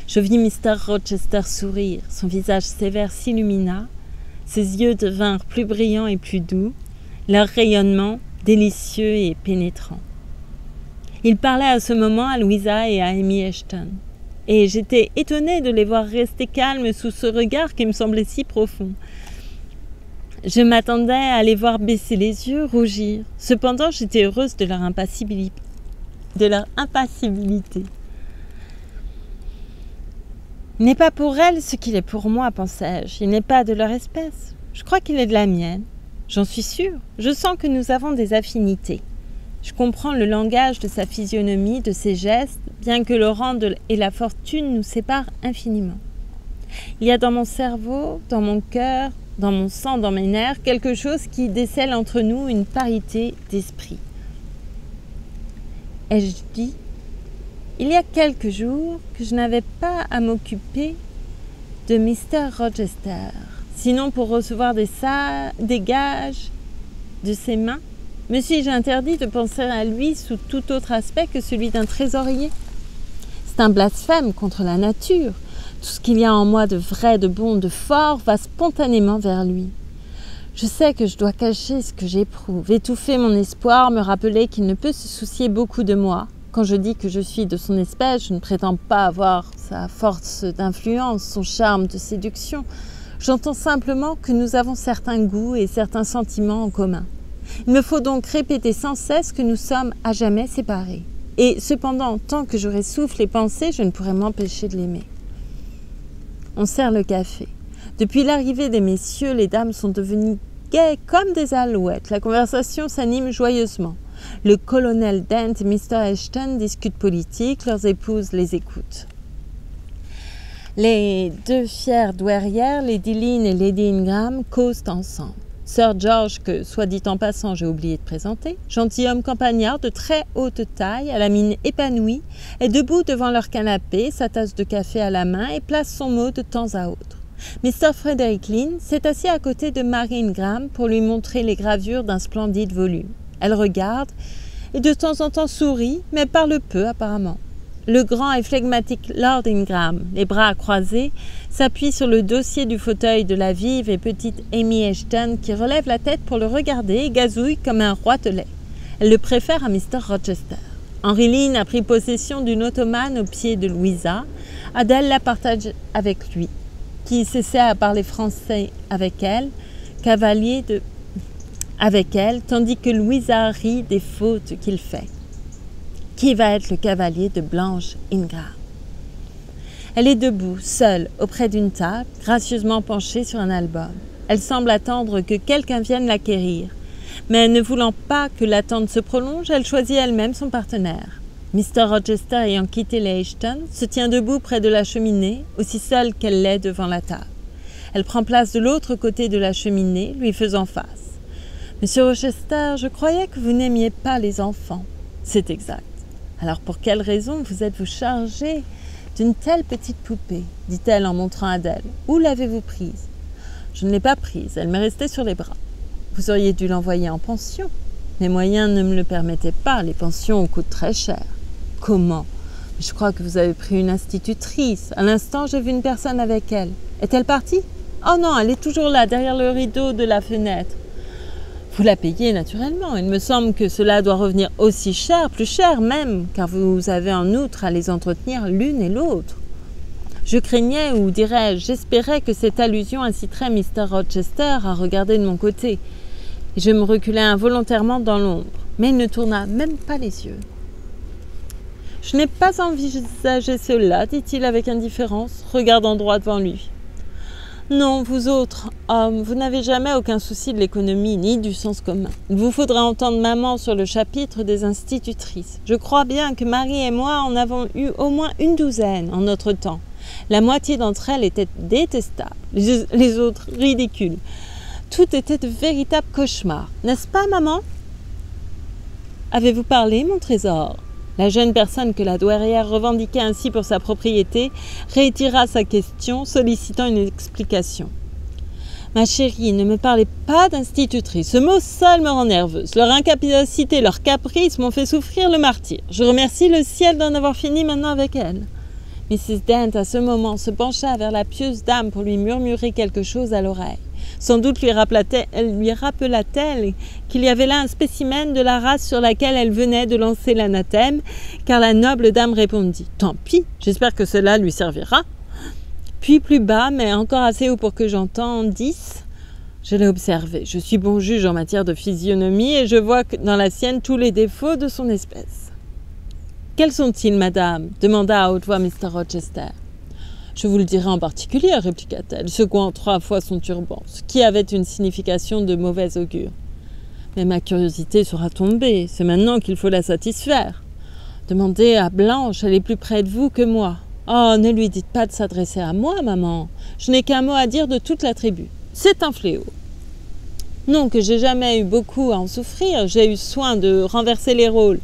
Je vis Mr. Rochester sourire, son visage sévère s'illumina, ses yeux devinrent plus brillants et plus doux, leur rayonnement délicieux et pénétrant. Il parlait à ce moment à Louisa et à Amy Ashton, et j'étais étonnée de les voir rester calmes sous ce regard qui me semblait si profond. Je m'attendais à les voir baisser les yeux, rougir. Cependant, j'étais heureuse de leur impassibilité. Il n'est pas pour elle ce qu'il est pour moi, pensais-je. Il n'est pas de leur espèce. Je crois qu'il est de la mienne. J'en suis sûre. Je sens que nous avons des affinités. Je comprends le langage de sa physionomie, de ses gestes, bien que le rang et la fortune nous séparent infiniment. Il y a dans mon cerveau, dans mon cœur, dans mon sang, dans mes nerfs, quelque chose qui décèle entre nous une parité d'esprit. Ai-je dit, il y a quelques jours que je n'avais pas à m'occuper de Mr. Rochester, sinon pour recevoir des gages de ses mains. Me suis-je interdit de penser à lui sous tout autre aspect que celui d'un trésorier? C'est un blasphème contre la nature. Tout ce qu'il y a en moi de vrai, de bon, de fort va spontanément vers lui. Je sais que je dois cacher ce que j'éprouve, étouffer mon espoir, me rappeler qu'il ne peut se soucier beaucoup de moi. Quand je dis que je suis de son espèce, je ne prétends pas avoir sa force d'influence, son charme de séduction. J'entends simplement que nous avons certains goûts et certains sentiments en commun. Il me faut donc répéter sans cesse que nous sommes à jamais séparés. Et cependant, tant que j'aurai souffle et pensée, je ne pourrai m'empêcher de l'aimer. On sert le café. Depuis l'arrivée des messieurs, les dames sont devenues gaies comme des alouettes. La conversation s'anime joyeusement. Le colonel Dent et Mr. Ashton discutent politique, leurs épouses les écoutent. Les deux fières douairières, Lady Lynn et Lady Ingram, causent ensemble. Sir George, que, soit dit en passant, j'ai oublié de présenter, gentilhomme campagnard de très haute taille, à la mine épanouie, est debout devant leur canapé, sa tasse de café à la main et place son mot de temps à autre. Mr. Frederick Lynn s'est assis à côté de Mary Ingram pour lui montrer les gravures d'un splendide volume. Elle regarde et de temps en temps sourit, mais parle peu apparemment. Le grand et flegmatique Lord Ingram, les bras croisés, s'appuie sur le dossier du fauteuil de la vive et petite Amy Ashton qui relève la tête pour le regarder et gazouille comme un roitelet. Elle le préfère à Mr. Rochester. Henry Lynn a pris possession d'une ottomane au pied de Louisa. Adèle la partage avec lui, qui s'essaie à parler français avec elle, tandis que Louisa rit des fautes qu'il fait. Qui va être le cavalier de Blanche Ingram? Elle est debout, seule, auprès d'une table, gracieusement penchée sur un album. Elle semble attendre que quelqu'un vienne l'acquérir. Mais ne voulant pas que l'attente se prolonge, elle choisit elle-même son partenaire. Mr. Rochester ayant quitté les Ashton, se tient debout près de la cheminée, aussi seule qu'elle l'est devant la table. Elle prend place de l'autre côté de la cheminée, lui faisant face. « Monsieur Rochester, je croyais que vous n'aimiez pas les enfants. » « C'est exact. Alors pour quelle raison vous êtes-vous chargé d'une telle petite poupée ?» dit-elle en montrant Adèle. « Où l'avez-vous prise ?»« Je ne l'ai pas prise, elle m'est restée sur les bras. » « Vous auriez dû l'envoyer en pension. Mes moyens ne me le permettaient pas, les pensions coûtent très cher. »« Comment ? Je crois que vous avez pris une institutrice. À l'instant, j'ai vu une personne avec elle. Est-elle partie ? Oh non, elle est toujours là, derrière le rideau de la fenêtre. Vous la payez naturellement. Il me semble que cela doit revenir aussi cher, plus cher même, car vous avez en outre à les entretenir l'une et l'autre. » Je craignais, ou dirais-je, j'espérais que cette allusion inciterait Mr. Rochester à regarder de mon côté. Et je me reculai involontairement dans l'ombre, mais il ne tourna même pas les yeux. « Je n'ai pas envisagé cela, dit-il avec indifférence, regardant droit devant lui. Non, vous autres, hommes, vous n'avez jamais aucun souci de l'économie ni du sens commun. Il vous faudra entendre maman sur le chapitre des institutrices. Je crois bien que Marie et moi en avons eu au moins une douzaine en notre temps. La moitié d'entre elles étaient détestables, les autres ridicules. Tout était de véritables cauchemars. N'est-ce pas, maman ? Avez-vous parlé, mon trésor ? La jeune personne que la douairière revendiquait ainsi pour sa propriété réitira sa question, sollicitant une explication. « Ma chérie, ne me parlez pas d'institutrice. Ce mot seul me rend nerveuse. Leur incapacité, leur caprice m'ont fait souffrir le martyre. Je remercie le ciel d'en avoir fini maintenant avec elle. » Mrs. Dent, à ce moment, se pencha vers la pieuse dame pour lui murmurer quelque chose à l'oreille. Sans doute lui rappela-t-elle qu'il y avait là un spécimen de la race sur laquelle elle venait de lancer l'anathème, car la noble dame répondit « Tant pis, j'espère que cela lui servira. » Puis plus bas, mais encore assez haut pour que j'entendisse, je l'ai observé. Je suis bon juge en matière de physionomie et je vois dans la sienne tous les défauts de son espèce. « Quels sont-ils, madame ?» demanda à haute voix Mr. Rochester. « Je vous le dirai en particulier, répliqua-t-elle, secouant 3 fois son turban, ce qui avait une signification de mauvais augure. Mais ma curiosité sera tombée, c'est maintenant qu'il faut la satisfaire. Demandez à Blanche, elle est plus près de vous que moi. Oh, ne lui dites pas de s'adresser à moi, maman. Je n'ai qu'un mot à dire de toute la tribu. C'est un fléau. Non que j'ai jamais eu beaucoup à en souffrir, j'ai eu soin de renverser les rôles.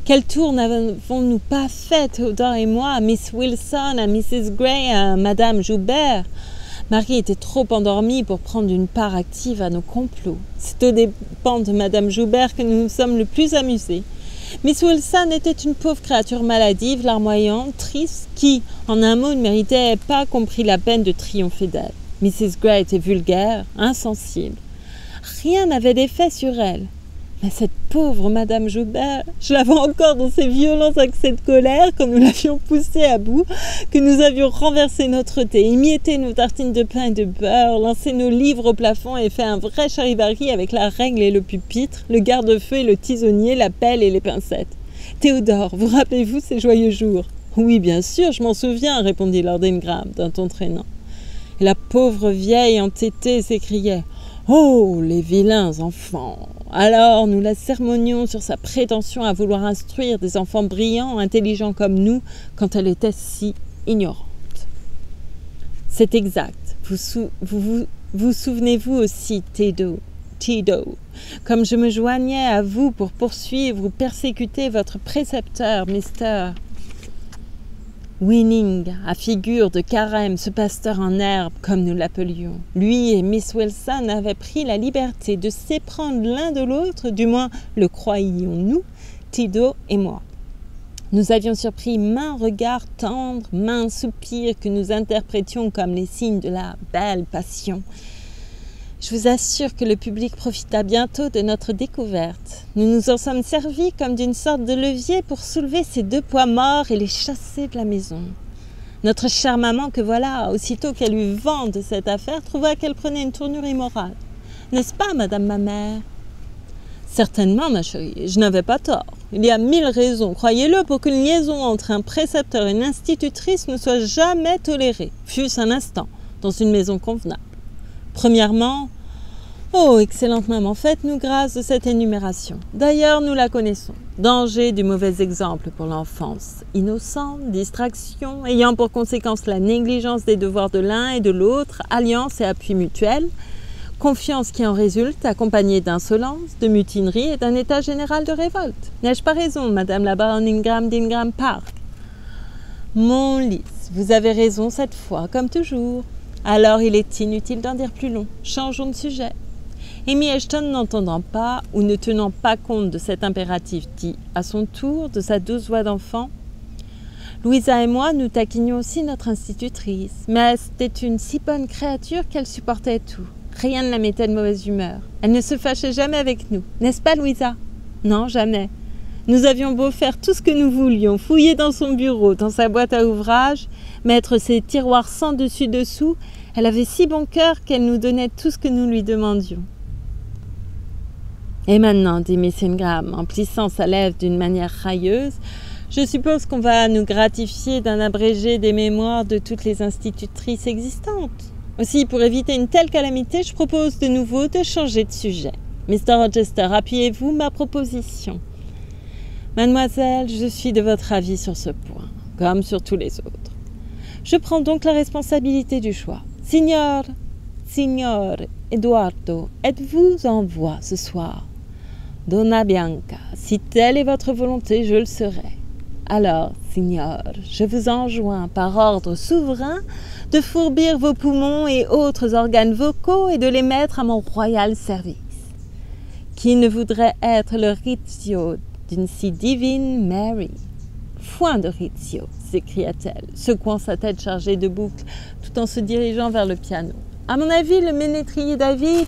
Quel tour n'avons-nous pas fait, Théodore et moi, à Miss Wilson, à Mrs. Gray, à Madame Joubert? Marie était trop endormie pour prendre une part active à nos complots. C'est aux dépens de Madame Joubert que nous nous sommes le plus amusés. Miss Wilson était une pauvre créature maladive, larmoyante, triste, qui, en un mot, ne méritait pas qu'on prît la peine de triompher d'elle. Mrs. Gray était vulgaire, insensible. Rien n'avait d'effet sur elle. Mais cette pauvre Madame Joubert, je la vois encore dans ses violents accès de colère quand nous l'avions poussée à bout, que nous avions renversé notre thé, émietté nos tartines de pain et de beurre, lancé nos livres au plafond et fait un vrai charivari avec la règle et le pupitre, le garde-feu et le tisonnier, la pelle et les pincettes. Théodore, vous rappelez-vous ces joyeux jours? Oui, bien sûr, je m'en souviens, répondit Lord Ingram d'un ton traînant. Et la pauvre vieille entêtée s'écriait « Oh, les vilains enfants !» Alors nous la sermonnions sur sa prétention à vouloir instruire des enfants brillants, intelligents comme nous, quand elle était si ignorante. C'est exact. Vous souvenez-vous aussi, Théodore, comme je me joignais à vous pour poursuivre ou persécuter votre précepteur, Mr. Winning, à figure de carême, ce pasteur en herbe, comme nous l'appelions. Lui et Miss Wilson avaient pris la liberté de s'éprendre l'un de l'autre, du moins le croyions-nous, Théodore et moi. Nous avions surpris maints regards tendres, maints soupirs que nous interprétions comme les signes de la belle passion. Je vous assure que le public profita bientôt de notre découverte. Nous nous en sommes servis comme d'une sorte de levier pour soulever ces deux poids morts et les chasser de la maison. Notre chère maman, que voilà, aussitôt qu'elle eut vent de cette affaire, trouva qu'elle prenait une tournure immorale. N'est-ce pas, madame ma mère ? Certainement, ma chérie, je n'avais pas tort. Il y a 1000 raisons, croyez-le, pour qu'une liaison entre un précepteur et une institutrice ne soit jamais tolérée, fût-ce un instant, dans une maison convenable. Premièrement, oh, excellente maman, faites-nous grâce de cette énumération. D'ailleurs, nous la connaissons. Danger du mauvais exemple pour l'enfance innocente, distraction, ayant pour conséquence la négligence des devoirs de l'un et de l'autre, alliance et appui mutuel, confiance qui en résulte, accompagnée d'insolence, de mutinerie et d'un état général de révolte. N'ai-je pas raison, madame la baronne Ingram d'Ingram Park ? Mon Lys, vous avez raison cette fois, comme toujours. Alors il est inutile d'en dire plus long. Changeons de sujet. Amy Ashton, n'entendant pas ou ne tenant pas compte de cet impératif, dit à son tour de sa douce voix d'enfant « Louisa et moi, nous taquinions aussi notre institutrice, mais c'était une si bonne créature qu'elle supportait tout. Rien ne la mettait de mauvaise humeur. Elle ne se fâchait jamais avec nous. N'est-ce pas, Louisa ? Non, jamais. Nous avions beau faire tout ce que nous voulions, fouiller dans son bureau, dans sa boîte à ouvrage, mettre ses tiroirs sans dessus-dessous, elle avait si bon cœur qu'elle nous donnait tout ce que nous lui demandions. » Et maintenant, dit Miss Ingram, en plissant sa lèvre d'une manière railleuse, je suppose qu'on va nous gratifier d'un abrégé des mémoires de toutes les institutrices existantes. Aussi, pour éviter une telle calamité, je propose de nouveau de changer de sujet. Mr. Rochester, appuyez-vous ma proposition. Mademoiselle, je suis de votre avis sur ce point, comme sur tous les autres. Je prends donc la responsabilité du choix. Signor Eduardo, êtes-vous en voie ce soir ? Donna Bianca, si telle est votre volonté, je le serai. Alors, signor, je vous enjoins par ordre souverain de fourbir vos poumons et autres organes vocaux et de les mettre à mon royal service. Qui ne voudrait être le Rizzio d'une si divine Mary ? Foin de Rizzio, s'écria-t-elle, secouant sa tête chargée de boucles tout en se dirigeant vers le piano. À mon avis, le ménétrier David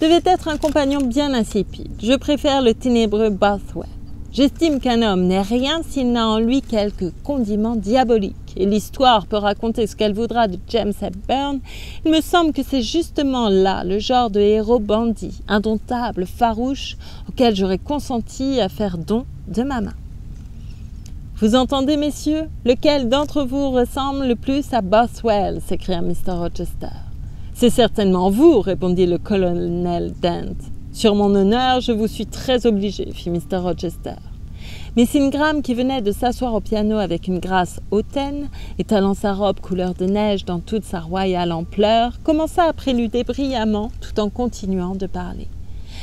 devait être un compagnon bien insipide. Je préfère le ténébreux Bothwell. J'estime qu'un homme n'est rien s'il n'a en lui quelques condiments diaboliques. Et l'histoire peut raconter ce qu'elle voudra de James Hepburn. Il me semble que c'est justement là le genre de héros bandit, indomptable, farouche, auquel j'aurais consenti à faire don de ma main. Vous entendez, messieurs, lequel d'entre vous ressemble le plus à Bothwell, s'écria Mr. Rochester. C'est certainement vous, répondit le colonel Dent. Sur mon honneur, je vous suis très obligé, fit Mr. Rochester. Miss Ingram, qui venait de s'asseoir au piano avec une grâce hautaine, étalant sa robe couleur de neige dans toute sa royale ampleur, commença à préluder brillamment tout en continuant de parler.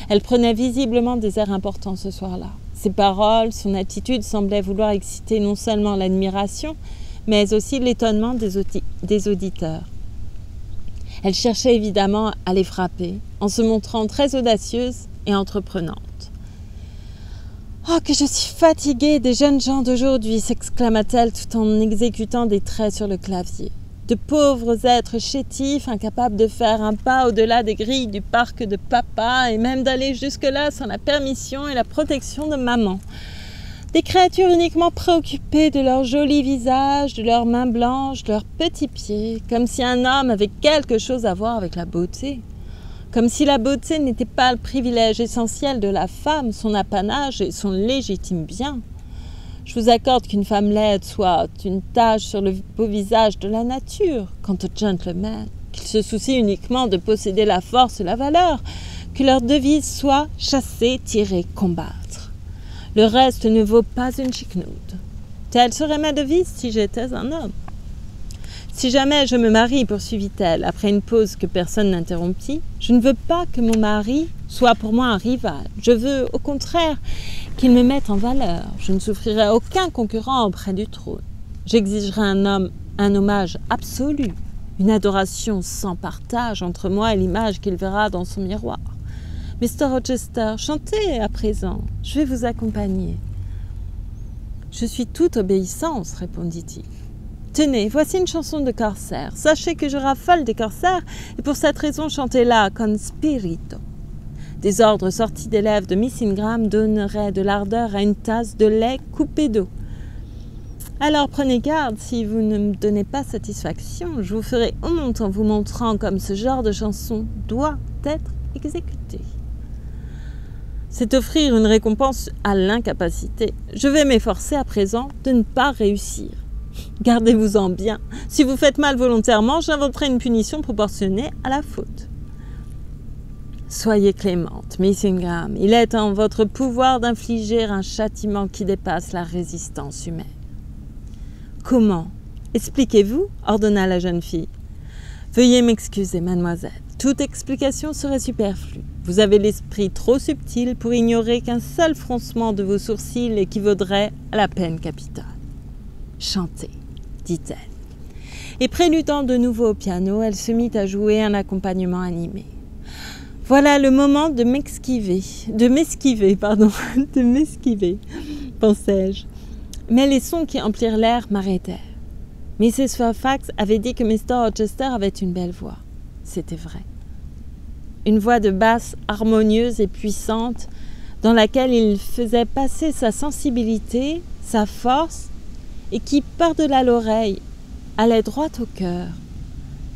Elle prenait visiblement des airs importants ce soir-là. Ses paroles, son attitude semblaient vouloir exciter non seulement l'admiration, mais aussi l'étonnement des auditeurs. Elle cherchait évidemment à les frapper, en se montrant très audacieuse et entreprenante. « Oh, que je suis fatiguée des jeunes gens d'aujourd'hui !» s'exclama-t-elle tout en exécutant des traits sur le clavier. « De pauvres êtres chétifs, incapables de faire un pas au-delà des grilles du parc de papa et même d'aller jusque-là sans la permission et la protection de maman. Des créatures uniquement préoccupées de leur joli visage, de leurs mains blanches, de leurs petits pieds, comme si un homme avait quelque chose à voir avec la beauté. Comme si la beauté n'était pas le privilège essentiel de la femme, son apanage et son légitime bien. Je vous accorde qu'une femme laide soit une tache sur le beau visage de la nature. Quant aux gentlemen, qu'ils se soucient uniquement de posséder la force et la valeur, que leur devise soit « chasser, tirer, combattre ». Le reste ne vaut pas une chiquenaude. Telle serait ma devise si j'étais un homme. Si jamais je me marie, poursuivit-elle, après une pause que personne n'interrompit, je ne veux pas que mon mari soit pour moi un rival. Je veux, au contraire, qu'il me mette en valeur. Je ne souffrirai aucun concurrent auprès du trône. J'exigerai un hommage absolu, une adoration sans partage entre moi et l'image qu'il verra dans son miroir. Mr. Rochester, chantez à présent, je vais vous accompagner. Je suis toute obéissance, répondit-il. Tenez, voici une chanson de corsaire. Sachez que je raffole des corsaires et pour cette raison chantez-la con spirito. Des ordres sortis des lèvres de Miss Ingram donneraient de l'ardeur à une tasse de lait coupée d'eau. Alors prenez garde, si vous ne me donnez pas satisfaction, je vous ferai honte en vous montrant comme ce genre de chanson doit être exécuté. C'est offrir une récompense à l'incapacité. Je vais m'efforcer à présent de ne pas réussir. Gardez-vous-en bien. Si vous faites mal volontairement, j'inventerai une punition proportionnée à la faute. Soyez clémente, Miss Ingram. Il est en votre pouvoir d'infliger un châtiment qui dépasse la résistance humaine. Comment? Expliquez-vous, ordonna la jeune fille. Veuillez m'excuser, mademoiselle. Toute explication serait superflue. Vous avez l'esprit trop subtil pour ignorer qu'un seul froncement de vos sourcils équivaudrait à la peine capitale. Chantez, dit-elle. Et préludant de nouveau au piano, elle se mit à jouer un accompagnement animé. Voilà le moment de m'esquiver, pensai-je. Mais les sons qui emplirent l'air m'arrêtèrent. Mrs. Fairfax avait dit que Mr. Rochester avait une belle voix. C'était vrai. Une voix de basse harmonieuse et puissante, dans laquelle il faisait passer sa sensibilité, sa force, et qui, par-delà l'oreille, allait droit au cœur,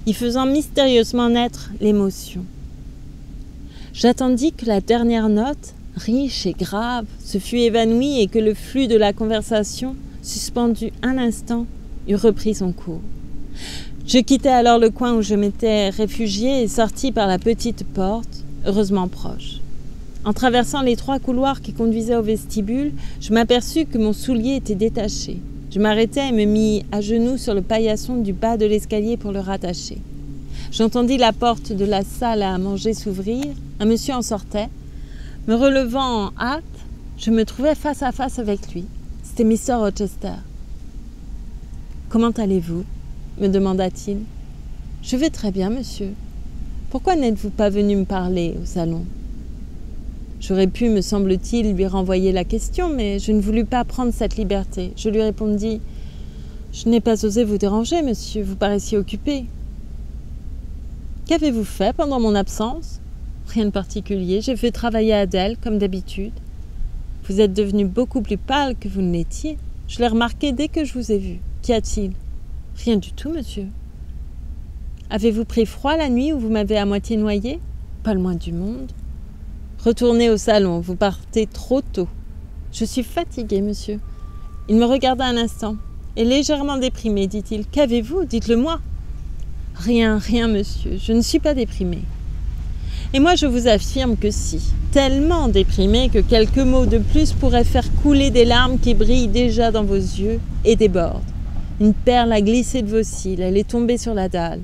y faisant mystérieusement naître l'émotion. J'attendis que la dernière note, riche et grave, se fût évanouie et que le flux de la conversation, suspendu un instant, eût repris son cours. Je quittai alors le coin où je m'étais réfugiée et sortis par la petite porte, heureusement proche. En traversant les 3 couloirs qui conduisaient au vestibule, je m'aperçus que mon soulier était détaché. Je m'arrêtai et me mis à genoux sur le paillasson du bas de l'escalier pour le rattacher. J'entendis la porte de la salle à manger s'ouvrir. Un monsieur en sortait. Me relevant en hâte, je me trouvai face à face avec lui. C'était Mr. Rochester. « Comment allez-vous » me demanda-t-il. « Je vais très bien, monsieur. Pourquoi n'êtes-vous pas venu me parler au salon ?» J'aurais pu, me semble-t-il, lui renvoyer la question, mais je ne voulus pas prendre cette liberté. Je lui répondis « Je n'ai pas osé vous déranger, monsieur, vous paraissiez occupé. »« Qu'avez-vous fait pendant mon absence ?»« Rien de particulier, j'ai fait travailler Adèle, comme d'habitude. »« Vous êtes devenu beaucoup plus pâle que vous ne l'étiez. Je l'ai remarqué dès que je vous ai vu. Qu'y a-t-il ?»« Rien du tout, monsieur. »« Avez-vous pris froid la nuit où vous m'avez à moitié noyé ?»« Pas le moins du monde. » Retournez au salon, vous partez trop tôt. Je suis fatigué, monsieur. Il me regarda un instant. Et légèrement déprimé, dit-il. Qu'avez-vous? Dites-le-moi. Rien, monsieur. Je ne suis pas déprimé. Et moi, je vous affirme que si. Tellement déprimé que quelques mots de plus pourraient faire couler des larmes qui brillent déjà dans vos yeux et débordent. Une perle a glissé de vos cils. Elle est tombée sur la dalle.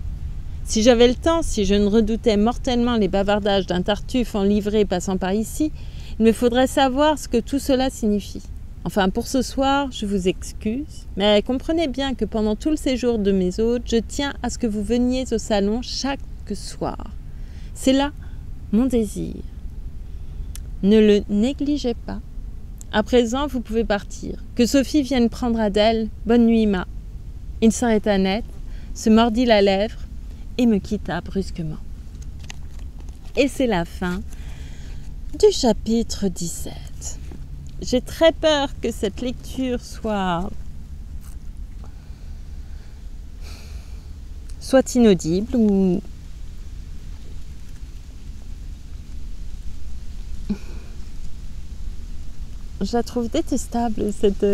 Si j'avais le temps, si je ne redoutais mortellement les bavardages d'un Tartuffe en livrée passant par ici, il me faudrait savoir ce que tout cela signifie. Enfin, pour ce soir, je vous excuse, mais comprenez bien que pendant tout le séjour de mes hôtes, je tiens à ce que vous veniez au salon chaque soir. C'est là mon désir. Ne le négligez pas. À présent, vous pouvez partir. Que Sophie vienne prendre Adèle. Bonne nuit, ma. Il s'arrêta net, se mordit la lèvre, et me quitta brusquement. Et c'est la fin du chapitre 17. J'ai très peur que cette lecture soit inaudible ou je la trouve détestable, cette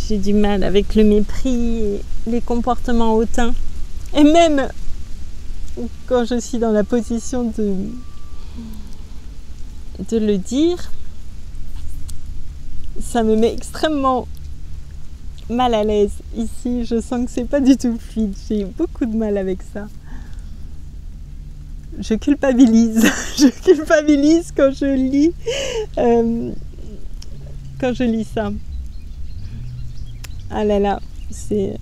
j'ai du mal avec le mépris et les comportements hautains. Et même quand je suis dans la position de le dire, ça me met extrêmement mal à l'aise. Ici, je sens que c'est pas du tout fluide. J'ai beaucoup de mal avec ça. Je culpabilise. Je culpabilise quand je lis ça. Ah là là, c'est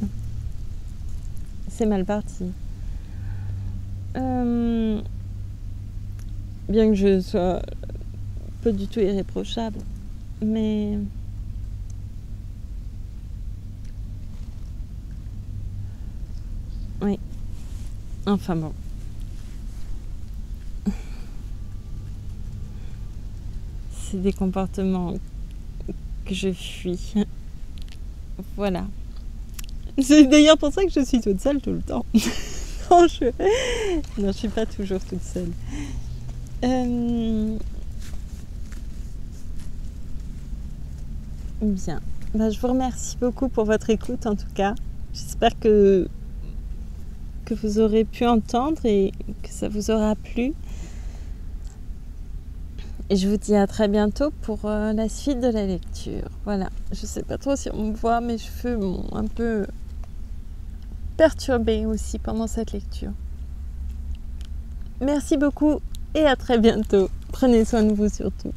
c'est mal parti. Bien que je sois pas du tout irréprochable, mais oui, enfin bon. C'est des comportements que je fuis. Voilà. C'est d'ailleurs pour ça que je suis toute seule tout le temps. Non, je suis pas toujours toute seule. Bien. Ben, je vous remercie beaucoup pour votre écoute en tout cas. J'espère que vous aurez pu entendre et que ça vous aura plu. Et je vous dis à très bientôt pour la suite de la lecture. Voilà. Je sais pas trop si on me voit, mes cheveux m'ont un peu perturbée aussi pendant cette lecture. Merci beaucoup et à très bientôt. Prenez soin de vous surtout.